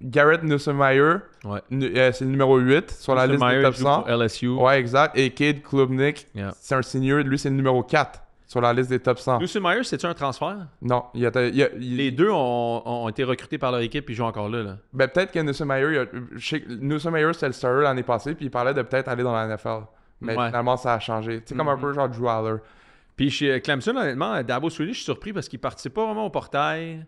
Garrett Nussmeier, Ouais. c'est le numéro 8 sur la liste Meyer des top joue 100. pour LSU. Ouais, exact. Et Cade Klubnik, Yeah. c'est un senior, lui c'est le numéro 4 sur la liste des top 100. Lucy Meyer, c'est-tu un transfert? Non, Les deux ont été recrutés par leur équipe et ils jouent encore là. Ben, peut-être que Nussmeier, Nussmeier c'était le starter l'année passée, puis il parlait de peut-être aller dans la NFL. Mais Ouais. finalement, ça a changé. C'est comme un peu genre Drew Aller. Puis chez Clemson, honnêtement, Dabo Sweeney, je suis surpris parce qu'il participe pas vraiment au portail.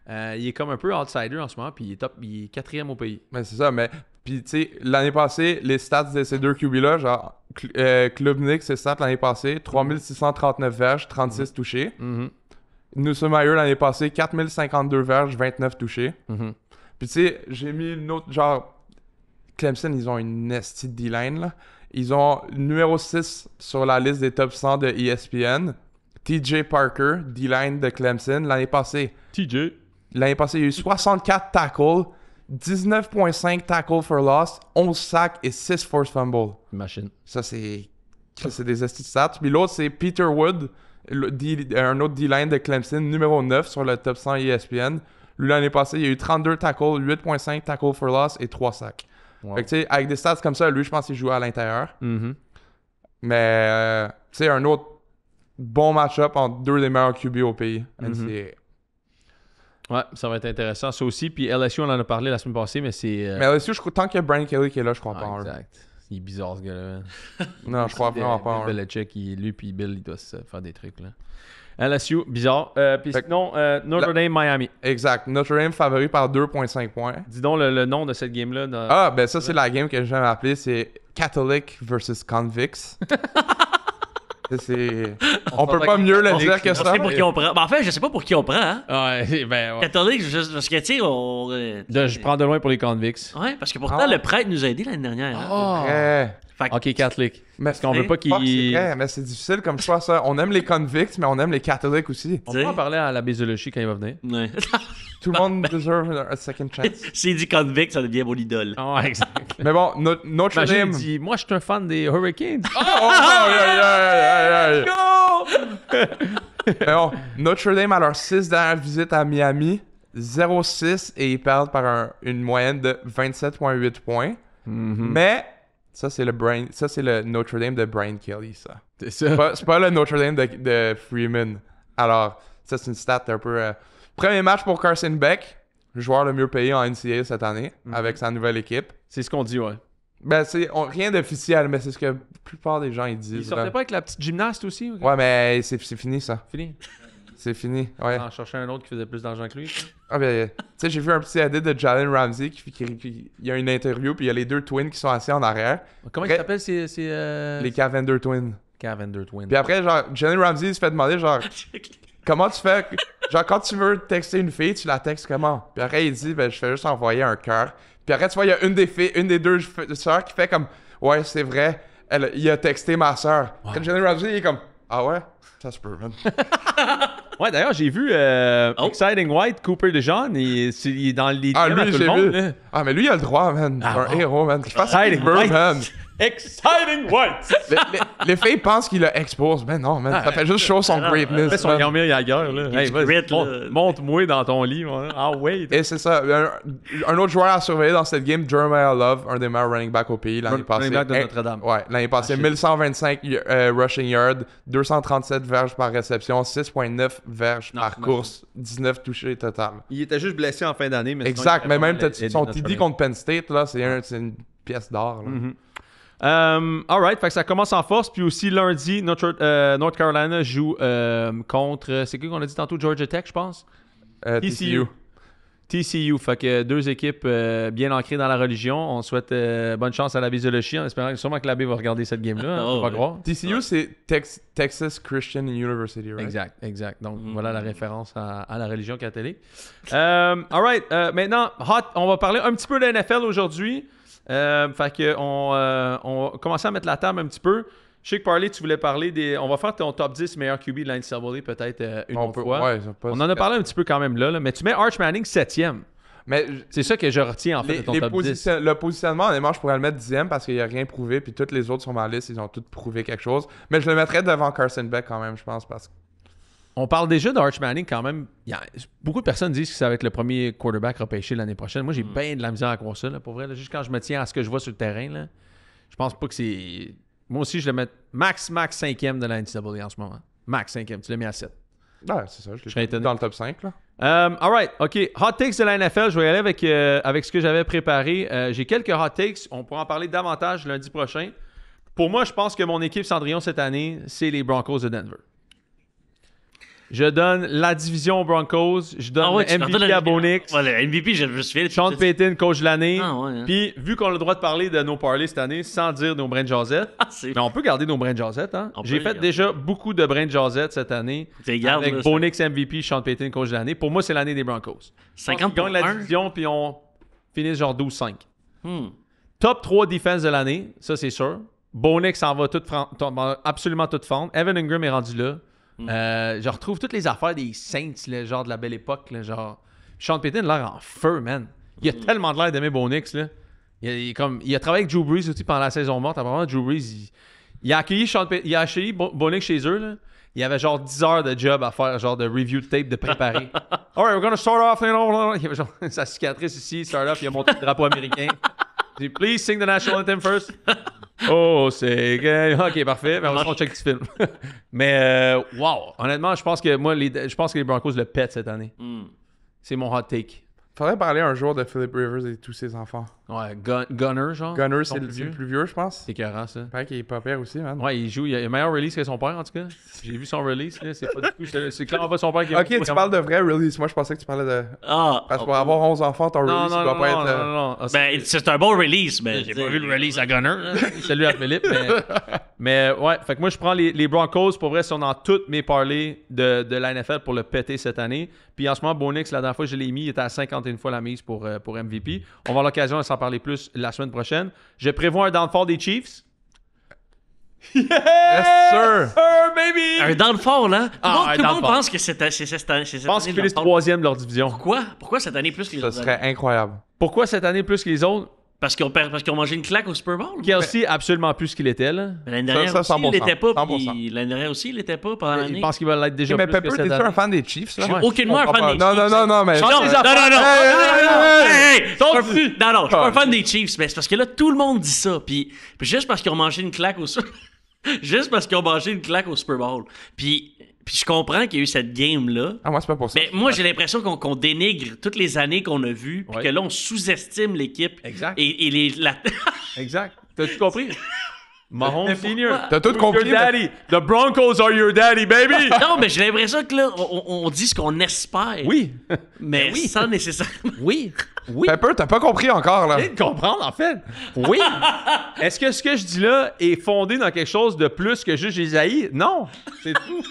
Il est comme un peu outsider en ce moment, puis il est 4e au pays. Mais c'est ça, mais. Puis, tu sais, l'année passée, les stats de ces deux QB-là, genre, Klubnik, ses stats l'année passée, 3639 verges, 36 touchés. Mhm. Nussmeier, l'année passée, 4052 verges, 29 touchés. Mhm. Puis, tu sais, j'ai mis une autre. Genre, Clemson, ils ont une nasty D-line, là. Ils ont numéro 6 sur la liste des top 100 de ESPN. TJ Parker, D-line de Clemson, l'année passée. TJ. L'année passée, il y a eu 64 tackles, 19.5 tackles for loss, 11 sacks et 6 forced fumbles. Machine. Ça, c'est des esti de stats. Puis l'autre, c'est Peter Wood, un autre D-line de Clemson, numéro 9 sur le top 100 ESPN. Lui, l'année passée, il y a eu 32 tackles, 8.5 tackles for loss et 3 sacks. Wow. Fait que, tu sais, avec des stats comme ça, lui, je pense qu'il jouait à l'intérieur. Mhm. Mais, tu sais, un autre bon match-up entre deux des meilleurs QB au pays. NCAA. Ouais, ça va être intéressant. Ça aussi, puis LSU, on en a parlé la semaine passée, mais c'est... Mais LSU, tant qu'il y a Brian Kelly qui est là, je crois pas en eux. exact. Il est bizarre, ce gars-là. Non, je crois vraiment pas en Bill eux. Belichick, lui puis Bill, ils doivent se faire des trucs, là. LSU, bizarre. Puis Fait que- sinon, Notre Dame, Miami. Exact. Notre Dame favori par 2.5 points. Dis donc le nom de cette game-là. Ah, ben ça, c'est la game que j'aime appeler. C'est Catholic versus Convicts. On peut pas mieux le dire que On ça. sait pour qui on prend. Ben, en fait, je sais pas pour qui on prend. Hein? Ouais, ben ouais. Catholique, juste parce que, tu sais, on. Je prends de loin pour les convicts. Ouais, parce que pourtant, le prêtre nous a aidés l'année dernière. Hein? Ouais. Fait que- Ok, catholique. Mais Parce qu'on veut pas fuck, c'est qu'il... vrai, mais c'est difficile comme choix, ça. On aime les convicts, mais on aime les catholiques aussi. On peut en parler à la Bézologie quand il va venir. Ouais. Tout le monde deserve a second chance. S'il dit convict, ça devient mon idole. Ah, ouais, exact. Mais bon, Notre Imagine, Dame. il dit, moi, je suis un fan des Hurricanes. Mais bon, Notre Dame, à leur 6 dernières visites à Miami, 0-6 et ils perdent par une moyenne de 27,8 points. Mais ça, c'est le Notre Dame de Brian Kelly, ça. C'est ça. C'est pas le Notre Dame de Freeman. Alors, ça, c'est une stat un peu... Premier match pour Carson Beck, le joueur le mieux payé en NCAA cette année, avec sa nouvelle équipe. C'est ce qu'on dit, ouais. Ben, rien d'officiel, mais c'est ce que la plupart des gens ils disent. Il sortait là. pas avec la petite gymnaste aussi? Ou... Ouais, mais c'est fini, ça. Fini. C'est fini, ouais. On cherchait un autre qui faisait plus d'argent que lui. Ah ben, tu sais, j'ai vu un petit edit de Jalen Ramsey il y a une interview, puis il y a les deux twins qui sont assis en arrière. Comment Après- il s'appelle? C'est Les Cavender Twins. Cavender Twin. Puis après, genre, Jalen Ramsey il se fait demander, genre, comment tu fais... Genre, quand tu veux texter une fille, tu la textes comment? Puis après, il dit, ben, je fais juste envoyer un cœur. Puis après, tu vois, il y a une des deux sœurs qui fait comme, ouais, c'est vrai, il a texté ma sœur. Quand Jalen Ramsey, il est comme, ah ouais? Ça se peut, man. Ouais, d'ailleurs, j'ai vu Exciting White, Cooper DeJean, il est dans les Ah, DM à lui, tout j'ai le monde. vu. Là. Ah, mais lui, il a le droit, man. C'est un héros, man. Qu'il fasse ce qu'il Exciting veut, White. man. Exciting White! Les filles pensent qu'il a expose. Mais non, man. Ça fait juste show son greatness. Fais son man. Yarmir Jagger, là. Hey, du vas-y, grit, là. monte-moi dans ton lit, moi. Ah, ouais. Et c'est ça. Un autre joueur à surveiller dans cette game, Jeremiah Love, un des meilleurs running backs au pays l'année passée. Running back de Notre-Dame. Ouais, l'année passée, 1125 rushing yards, 237 verges par réception, 6.9 verges par course, 19 touchés total. Il était juste blessé en fin d'année, mais Exact, mais même t'as son TD contre Penn State, là, c'est une pièce d'or. là. Alright, fait que ça commence en force. Puis aussi lundi, North Carolina joue contre. C'est qui qu'on a dit tantôt? Georgia Tech, je pense. TCU. TCU. Fait que deux équipes bien ancrées dans la religion. On souhaite bonne chance à la Bézologie en espérant sûrement que l'abbé va regarder cette game-là. Hein, Oh, faut pas ouais. croire. TCU, c'est Texas Christian University, right? Exact. Donc voilà la référence à la religion catholique. Alright, maintenant, on va parler un petit peu de NFL aujourd'hui. Fait que on va commencer à mettre la table un petit peu. Je sais que Parley, tu voulais parler des... On va faire ton top 10 meilleurs QB de l'NCAA peut-être une autre fois. Ouais, ça passe. On en a parlé un petit peu quand même là, mais tu mets Arch Manning 7e. Mais C'est ça que je retiens en fait de ton top 10. le positionnement, honnêtement, je pourrais le mettre 10e parce qu'il a rien prouvé. Puis tous les autres sur ma liste, ils ont tous prouvé quelque chose. Mais je le mettrais devant Carson Beck quand même, je pense. Parce que... On parle déjà d'Arch Manning quand même. Beaucoup de personnes disent que ça va être le premier quarterback repêché l'année prochaine. Moi, j'ai bien de la misère à croire ça, là, pour vrai. Là. Juste quand je me tiens à ce que je vois sur le terrain, là, je pense pas que c'est... Moi aussi, je le mets max 5e de la NCAA en ce moment. Max 5e. Tu l'as mis à 7. Ouais, c'est ça. Je serais l'ai étonné. dans le top 5, là. All right, OK. Hot takes de la NFL. Je vais y aller avec ce que j'avais préparé. J'ai quelques hot takes. On pourra en parler davantage lundi prochain. Pour moi, je pense que mon équipe Cendrillon cette année, c'est les Broncos de Denver. Je donne la division aux Broncos. Je donne le MVP à Bo Nix. Ouais, le MVP, je me souviens. Sean Payton, coach de l'année. Ah, ouais, hein. Puis, vu qu'on a le droit de parler de nos parlays cette année sans dire nos brain jasettes, mais on peut garder nos brain jasettes. Hein? J'ai fait déjà beaucoup de brain jasettes cette année. Avec Bo Nix MVP, Sean Payton, coach de l'année. Pour moi, c'est l'année des Broncos. 50 Ils gagnent la division, puis on finit genre 12-5. Hmm. Top 3 defense de l'année, ça c'est sûr. Bo Nix s'en va absolument tout fendre. Evan Ingram est rendu là. Je retrouve toutes les affaires des Saints, là, genre de la belle époque. Là, genre... Sean Payton a l'air en feu, man. Il a tellement de l'air d'aimer Bo Nix. Là. Il a travaillé avec Drew Brees aussi pendant la saison morte. Apparemment, Drew Brees, il a accueilli Bo Nix chez eux. Là. Il y avait genre 10 heures de job à faire, genre de review de tape, de préparer. Alright, we're gonna start off. Il y avait genre sa cicatrice ici, start off, il a monté le drapeau américain. Il dit, please sing the national anthem first. Oh, c'est... OK, parfait. Mais on check du film. Mais, wow. Honnêtement, je pense que les Broncos le pètent cette année. C'est mon hot take. Faudrait parler un jour de Philip Rivers et tous ses enfants. Ouais, Gunner, genre. Gunner, c'est le plus vieux, je pense. C'est écœurant, ça. Pareil qu'il est pas pire aussi, man. Ouais, il a un meilleur release que son père, en tout cas. J'ai vu son release, là. C'est pas du tout... C'est clairement pas son père qui a... Ok, tu parles de vrai release. Moi, je pensais que tu parlais de... Ah, Parce que pour avoir 11 enfants, ton release, il doit pas être... Non. ben, c'est un bon release, mais J'ai pas vu le release à Gunner. Salut à Philippe. Mais ouais, fait que moi, je prends les Broncos. Pour vrai, sont dans toutes mes parlays de la NFL pour le péter cette année. Puis en ce moment, Bo Nix, la dernière fois que je l'ai mis, il était à 51 fois la mise pour MVP. On va avoir l'occasion de s'en parler plus la semaine prochaine. Je prévois un downfall des Chiefs. Yes, sir! Baby! un downfall, là. Tout le monde downfall. pense que c'est cette année. Je pense qu'ils finissent 3e de leur division. Pourquoi cette année plus que les Ça autres serait années? incroyable. Pourquoi cette année plus que les autres? Parce qu'ils ont mangé une claque au Super Bowl? Kelsey, absolument plus qu'il était, là. Mais l'année dernière Ça, aussi, 100%, il l'était pas. 100%. Puis l'année dernière aussi, il l'était pas pendant Je l'année. pense qu'il va l'être déjà Mais plus que Pepper, cette t'es-tu année. un fan des Chiefs, là? Ouais. Aucunement un fan des Non, Chiefs. non, mais... Non, non, les non, affaires. non, Hey, Hey, hey, Ton je suis pas- non, je suis pas un fan des Chiefs, mais c'est parce que là, tout le monde dit ça. Puis juste parce qu'ils ont mangé une claque au juste parce qu'ils ont mangé une claque au Super Bowl. Puis je comprends qu'il y a eu cette game-là. Ah, moi, c'est pas pour ça. Mais moi, j'ai l'impression qu'on dénigre toutes les années qu'on a vues, puis Ouais. que là, on sous-estime l'équipe. Exact. Et Exact. T'as-tu compris? Mahomes Mais Senior. pourquoi? T'as tout Who's compris, your daddy? The Broncos are your daddy, baby! Non, mais j'ai l'impression que là, on dit ce qu'on espère. Oui. Mais oui. sans nécessairement. Oui. Oui. Pepper, t'as pas compris encore, là. Je viens de comprendre, en fait. Oui. Est-ce que ce que je dis là est fondé dans quelque chose de plus que juste les haïs? Non. C'est tout.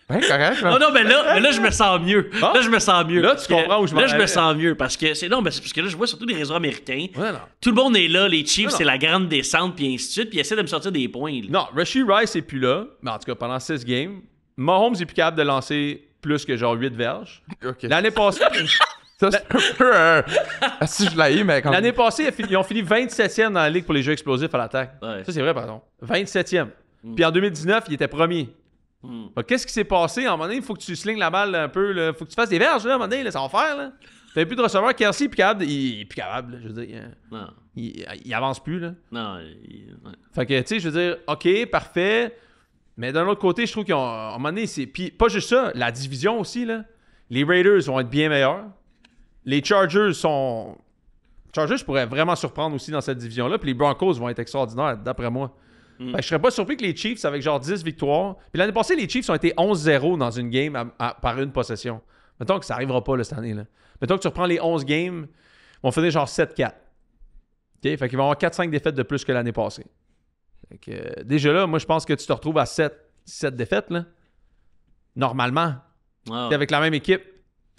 Ben, correct, là. Non, mais là, je me sens mieux. Ah. Là, je me sens mieux. Là, Parce tu comprends où je m'en Là, je me allais. sens mieux. Parce que c'est parce que là, je vois surtout les réseaux américains. Ouais, non. Tout le monde est là. Les Chiefs, Non. c'est la grande descente, puis ainsi de suite. Puis ils essaient de me sortir des points. Là. Non, Rashee Rice est plus là. Mais en tout cas, pendant 6 games. Mahomes est plus capable de lancer plus que genre 8 verges. OK. L'année passée... Ça, c'est un peu... si je l'ai, mais quand L'année passée, ils ont fini 27e dans la ligue pour les jeux explosifs à l'attaque. Ouais. Ça, c'est vrai, pardon. 27e. Puis en 2019, il était premier. Donc, qu'est-ce qui s'est passé? À un moment donné, il faut que tu slings la balle un peu. Il faut que tu fasses des verges, là, à un moment donné, là, ça va faire. Là. T'as plus de receveur. Kelsey est plus capable. Il est plus capable, là, je veux dire. Non. Il avance plus. Là. Non. Ouais. Fait que, tu sais, je veux dire, OK, parfait. Mais d'un autre côté, je trouve qu'à un moment donné, c'est. Puis, pas juste ça, la division aussi, là. Les Raiders vont être bien meilleurs. Les Chargers sont. Chargers pourraient vraiment surprendre aussi dans cette division-là. Puis les Broncos vont être extraordinaires, d'après moi. Fait que je serais pas surpris que les Chiefs, avec genre 10 victoires. Puis l'année passée, les Chiefs ont été 11-0 dans une game par une possession. Mettons que ça arrivera pas là, cette année-là. Mettons que tu reprends les 11 games, ils vont finir genre 7-4. OK? Fait qu'ils vont avoir 4-5 défaites de plus que l'année passée. Fait que, déjà là, moi, je pense que tu te retrouves à 7 défaites, là. Normalement. Ah, T'es avec la même équipe.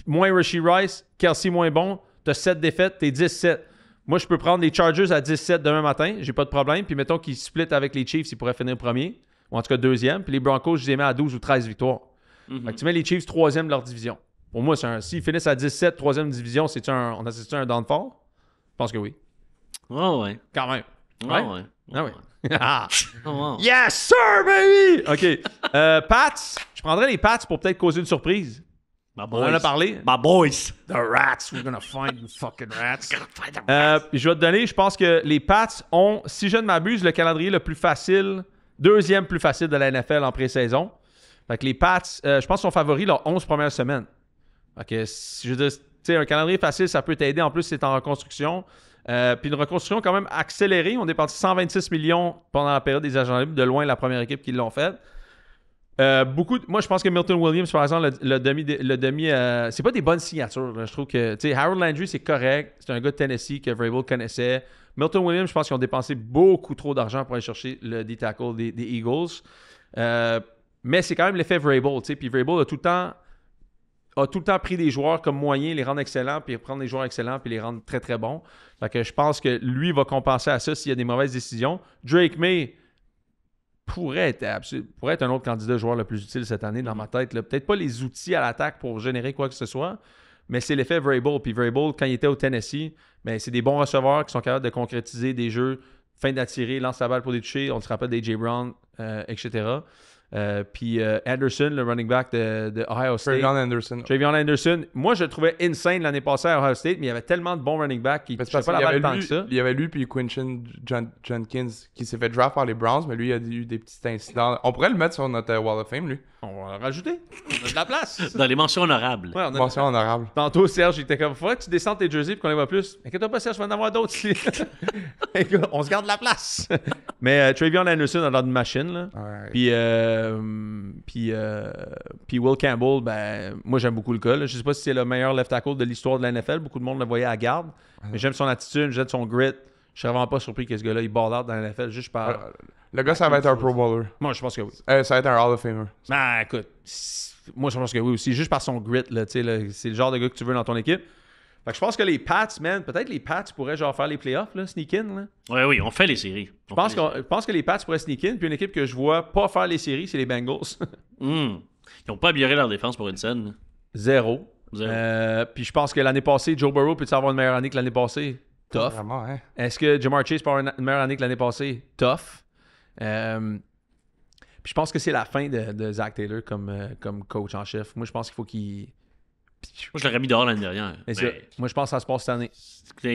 Moins Rashee Rice, Kelsey moins bon, t'as 7 défaites, t'es 10-7. Moi, je peux prendre les Chargers à 17 demain matin. J'ai pas de problème. Puis mettons qu'ils split avec les Chiefs, ils pourraient finir premier. Ou en tout cas deuxième. Puis les Broncos, je les mets à 12 ou 13 victoires. Fait que tu mets les Chiefs troisième de leur division. Pour moi, s'ils finissent à 17, troisième division, on assiste à un downfall? Je pense que oui. Ouais. Quand même. Ouais. Ah oui. Ah. Ouais. Yes, sir, baby! OK. Pats. Je prendrais les Pats pour peut-être causer une surprise. My On boys. en a parlé. My boys. The rats. We're gonna find you fucking rats. Je vais te donner, je pense que les Pats ont, si je ne m'abuse, le calendrier le plus facile, deuxième plus facile de la NFL en pré-saison. Fait que les Pats, je pense, sont favoris leurs 11 premières semaines. Fait que, si je veux dire, tu sais, un calendrier facile, ça peut t'aider. En plus, c'est en reconstruction. Puis une reconstruction quand même accélérée. On dépensé 126 millions pendant la période des agents libres. De loin, la première équipe qui l'ont fait. Moi, je pense que Milton Williams, par exemple, le demi c'est pas des bonnes signatures. Là. Je trouve que, tu sais, Harold Landry, c'est correct. C'est un gars de Tennessee que Vrabel connaissait. Milton Williams, je pense qu'ils ont dépensé beaucoup trop d'argent pour aller chercher le D-tackle des Eagles. Mais c'est quand même l'effet Vrabel, tu sais. Puis Vrabel a tout le temps pris des joueurs comme moyens, les rendre excellents, puis prendre des joueurs excellents, puis les rendre très, très bons. Fait que je pense que lui va compenser à ça s'il y a des mauvaises décisions. Drake May pourrait être un autre candidat joueur le plus utile cette année dans ma tête. Là. Peut-être pas les outils à l'attaque pour générer quoi que ce soit, mais c'est l'effet Vrabel. Puis Vrabel, quand il était au Tennessee, ben, c'est des bons receveurs qui sont capables de concrétiser des jeux, fin d'attirer, lance la balle pour des toucher. On se rappelle d'A.J. Brown, etc. Puis Anderson, le running back de Ohio State. Travion Anderson. Moi, je le trouvais insane l'année passée à Ohio State, mais il y avait tellement de bons running backs qui ne touchaient pas la balle tant que ça. Il y avait lui puis Quinton Jenkins qui s'est fait draft par les Browns, mais lui, il a eu des petits incidents. On pourrait le mettre sur notre Wall of Fame, lui. On va le rajouter. On a de la place. Dans les mentions honorables. Ouais, Mention honorable. Tantôt, Serge, il était comme, faudrait que tu descendes tes jerseys pour qu'on les voit plus. Inquiète-toi pas, Serge, il va en avoir d'autres. Écoute, on se garde la place. Mais Travion Anderson a l'air d'une machine. Là. Ouais. Puis Will Campbell, ben, moi, j'aime beaucoup le gars. Là. Je sais pas si c'est le meilleur left tackle de l'histoire de la NFL. Beaucoup de monde le voyait à garde. Mais j'aime son attitude, j'aime son grit. Je serais vraiment pas surpris que ce gars-là, il ball out dans la NFL juste par... Le gars, ça va être un Pro Bowler. Moi, je pense que oui. Ça va être un Hall of Famer. Ben, écoute, moi, je pense que oui aussi. Juste par son grit, là, tu sais, là, c'est le genre de gars que tu veux dans ton équipe. Fait que je pense que les Pats, man, peut-être les Pats pourraient genre faire les playoffs, là, sneak in, là. Oui, on fait les séries. Je pense que les Pats pourraient sneak in, puis une équipe que je vois pas faire les séries, c'est les Bengals. Ils n'ont pas amélioré leur défense pour une scène. Là. Zéro. Puis je pense que l'année passée, Joe Burrow peut-tu avoir une meilleure année que l'année passée? Tough. Vraiment, hein? Est-ce que Jamar Chase peut avoir une meilleure année que l'année passée? Tough. Puis je pense que c'est la fin de Zach Taylor comme coach en chef. Moi, je pense qu'il faut qu'il... Moi, je l'aurais mis dehors l'année dernière. Moi, je pense que ça se passe cette année.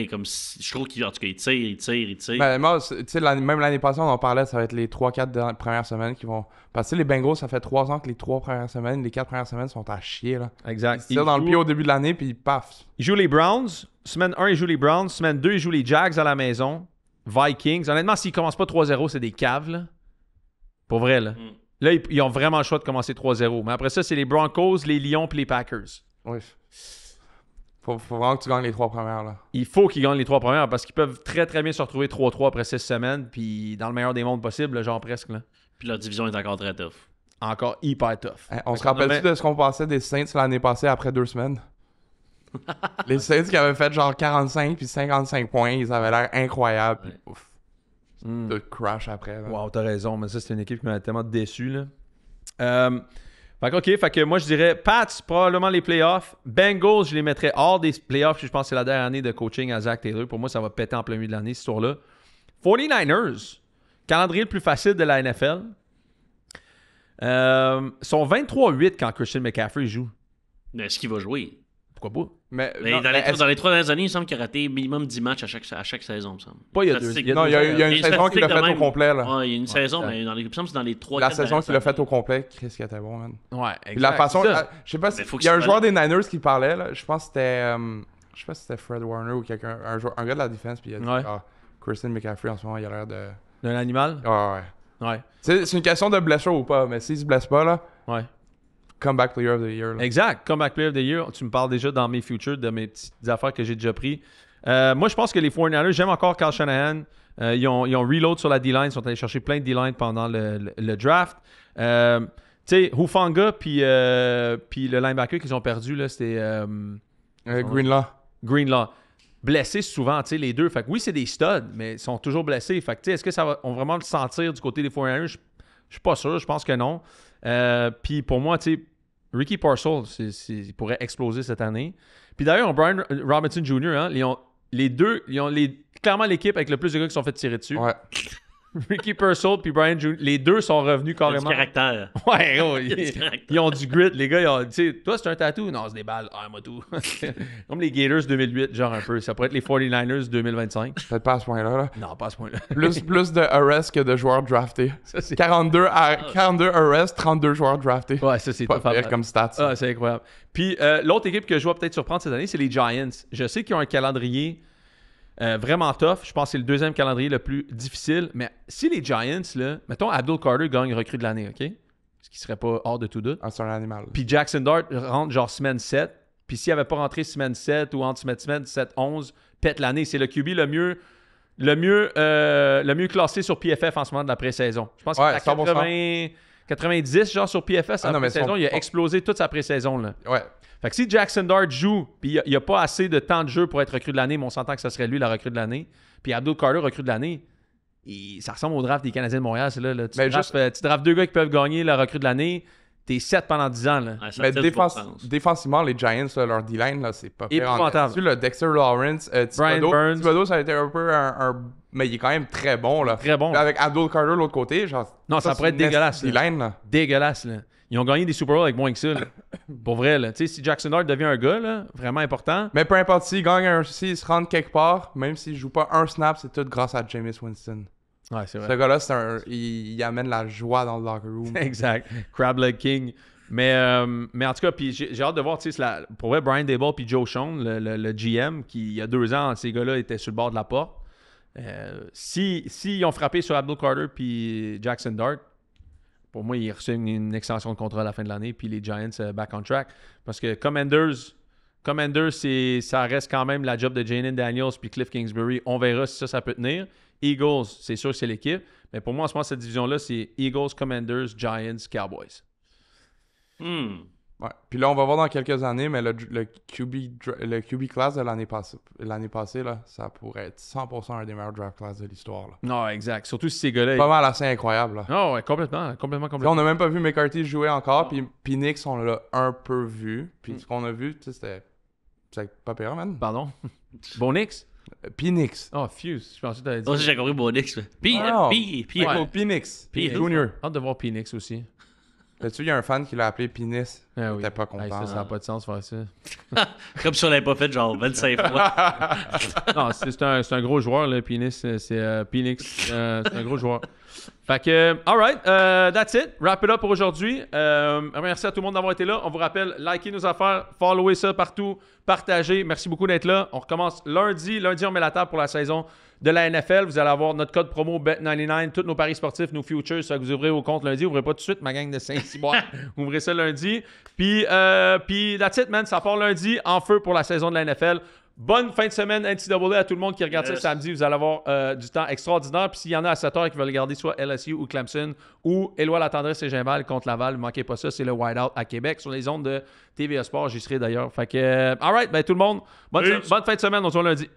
Comme je trouve qu'en tout cas, il tire. Ben, moi, tu sais, même l'année passée, on en parlait, ça va être les 3-4 premières semaines qui vont... Parce que les Bengals, ça fait 3 ans que les 4 premières semaines sont à chier, là. Exact. Ils tirent dans le pied au début de l'année, puis paf. Ils jouent les Browns. Semaine 1, ils jouent les Browns. Semaine 2, ils jouent les Jags à la maison. Vikings. Honnêtement, s'ils commencent pas 3-0, c'est des caves, là. Pour vrai, là. Là, ils ont vraiment le choix de commencer 3-0. Mais après ça, c'est les Broncos, les Lions puis les Packers. Oui. Faut vraiment que tu gagnes les 3 premières, là. Il faut qu'ils gagnent les 3 premières parce qu'ils peuvent très très bien se retrouver 3-3 après 6 semaines, puis dans le meilleur des mondes possible, là, genre presque. Là. Puis leur division est encore très tough. Encore hyper tough. On se rappelle-tu de ce qu'on pensait des Saints l'année passée après 2 semaines? Les Saints qui avaient fait genre 45 puis 55 points, ils avaient l'air incroyables. Puis ouf. De crash après. Là. Wow, t'as raison, mais ça, c'est une équipe qui m'a tellement déçu. Là. Fait que moi, je dirais Pats, probablement les playoffs. Bengals, je les mettrais hors des playoffs. Je pense que c'est la dernière année de coaching à Zach Taylor. Pour moi, ça va péter en plein milieu de l'année, ce tour-là. 49ers, calendrier le plus facile de la NFL. Sont 23-8 quand Christian McCaffrey joue. Mais est-ce qu'il va jouer? Pourquoi pas? Mais dans les 3 dernières années, il semble qu'il a raté minimum 10 matchs à chaque saison, me semble. Pas il y a il y a une saison qu'il a faite au complet. Là. Ouais, il y a une saison, mais il me semble que c'est dans les 3 La saison qu'il a faite au complet, Chris qui était bon, man. Ouais, exact. La façon, je sais pas si il y a un joueur des Niners qui parlait, là. Je pense que c'était Fred Warner ou quelqu'un, un gars de la défense, puis il a dit Christian McCaffrey en ce moment, il a l'air de... D'un animal? Ouais. C'est une question de blessure ou pas, mais s'il se blesse pas, là... Ouais. Comeback Player of the Year. Là. Exact. Comeback Player of the Year. Tu me parles déjà dans mes futures, de mes petites affaires que j'ai déjà pris. Moi, je pense que les 49ers, j'aime encore Kyle Shanahan. Ils ont reload sur la D-line. Ils sont allés chercher plein de D-line pendant le draft. Tu sais, Hufanga puis le linebacker qu'ils ont perdu, là, c'était... Greenlaw. Greenlaw. blessés souvent, tu sais, les deux. Fait que oui, c'est des studs, mais ils sont toujours blessés. Fait que, tu sais, est-ce que on va vraiment le sentir du côté des 49ers? Je suis pas sûr, je pense que non. Puis pour moi, tu sais, Ricky Parcells, il pourrait exploser cette année. Puis d'ailleurs, Brian Robinson Jr., hein, les deux, ils ont clairement l'équipe avec le plus de gars qui sont fait tirer dessus. Ouais. Ricky Parcells puis Brian Jr., les deux sont revenus Il y a du carrément. caractère. Ouais, oh, Il y a du caractère. ils ont du grit, les gars. Ils ont, tu sais, toi, c'est un tatou? Non, c'est des balles. Ah, moi, tout. Comme les Gators 2008, genre un peu. Ça pourrait être les 49ers 2025. Peut-être pas à ce point-là. Là. Non, pas à ce point-là. Plus de arrests que de joueurs draftés. Ça, c'est... 42 arrests, 32 joueurs draftés. Ouais, ça, c'est Pas pas pire comme stats. Ah, c'est incroyable. Puis l'autre équipe que je vois peut-être surprendre cette année, c'est les Giants. Je sais qu'ils ont un calendrier vraiment tough. Je pense que c'est le deuxième calendrier le plus difficile. Mais si les Giants, là, mettons Abdul Carter gagne recrue de l'année, OK? Ce qui serait pas hors de tout doute. Ah, c'est un animal. Puis Jackson Dart rentre genre semaine 7. Puis s'il n'avait pas rentré semaine 7 ou entre semaine 7-11, pète l'année. C'est le QB le mieux classé sur PFF en ce moment de la pré-saison. Je pense qu'il est à 90 genre sur PFF à la pré-saison. Il a explosé toute sa pré-saison. Là. Ouais. Fait que si Jackson Dart joue, puis il n'y a pas assez de temps de jeu pour être recrue de l'année, mais on s'entend que ça serait lui la recrue de l'année, puis Abdul Carter recrue de l'année, ça ressemble au draft des Canadiens de Montréal. C'est là. Tu drafts deux gars qui peuvent gagner la recrue de l'année, t'es 7 pendant 10 ans. Là. Ouais, ça Mais tire défensivement, les Giants, là, leur D-line, là, c'est pas pire. Épouvantable. Tu le Dexter Lawrence, Brian Burns. Thibodeau, ça a été un peu mais il est quand même très bon. Là. Très bon. Avec Abdul Carter de l'autre côté, genre. Non, ça pourrait être dégueulasse. D-line, là. Dégueulasse, là. Ils ont gagné des Super Bowls avec moins que ça. Là. Pour vrai, là. Tu sais, si Jackson Dart devient un gars, là, vraiment important. Mais peu importe s'il gagne s'il se rend quelque part, même s'il joue pas un snap, c'est tout grâce à Jameis Winston. Ouais, c'est vrai. Ce gars-là, il amène la joie dans le locker room. Exact. Crab Leg King. Mais en tout cas, puis j'ai hâte de voir, tu sais, pour vrai, Brian Daboll puis Joe Schoen, le GM, qui il y a 2 ans, ces gars-là étaient sur le bord de la porte. S'ils ont frappé sur Abdul Carter puis Jackson Dart, pour moi, ils reçoivent une extension de contrat à la fin de l'année, puis les Giants back on track. Parce que Commanders, ça reste quand même la job de Jalen Daniels puis Cliff Kingsbury. On verra si ça peut tenir. Eagles, c'est sûr que c'est l'équipe. Mais pour moi, en ce moment, cette division-là, c'est Eagles, Commanders, Giants, Cowboys. Ouais. Puis là, on va voir dans quelques années, mais le QB class de l'année passée, là, ça pourrait être 100% un des meilleurs draft class de l'histoire. Là. Non, exact. Surtout si ces gars-là... Pas mal assez incroyable. Là. Non, ouais, complètement. Là, on n'a même pas vu McCarthy jouer encore, puis Nix, on l'a un peu vu. Puis ce qu'on a vu, tu sais, c'était pas pire, man. Pardon? Bonix? Penix. Oh, Fuse. Je pensais que t'avais dit... Moi aussi, j'ai compris Bonix. Penix. Junior. Hâte de voir Penix aussi. Là-dessus, il y a un fan qui l'a appelé Pénis. Ah, oui. T'es pas content. Ça n'a pas de sens de faire ça. Comme si on l'avait pas fait genre 25 fois. Non, c'est un gros joueur, là, Pénis. C'est Penix. C'est un gros joueur. Fait que, alright, that's it. Wrap it up pour aujourd'hui. Merci à tout le monde d'avoir été là. On vous rappelle, likez nos affaires, followez ça partout, partagez. Merci beaucoup d'être là. On recommence lundi. Lundi, on met la table pour la saison de la NFL. Vous allez avoir notre code promo Bet99, tous nos paris sportifs, nos futures. Ça, vous ouvrez vos comptes lundi. Ouvrez pas tout de suite, ma gang de Saint-Cyboire. Ouvrez ça lundi. Puis, that's it, man. Ça part lundi en feu pour la saison de la NFL. Bonne fin de semaine NCAA à tout le monde qui regarde ça samedi. Vous allez avoir du temps extraordinaire. Puis s'il y en a à 7h qui veulent regarder soit LSU ou Clemson ou Éloi La Tendresse et Gimbal contre Laval, ne manquez pas ça. C'est le Whiteout à Québec sur les ondes de TVA Sport. J'y serai d'ailleurs. Fait que, alright, ben tout le monde, bonne fin de semaine. On se voit lundi.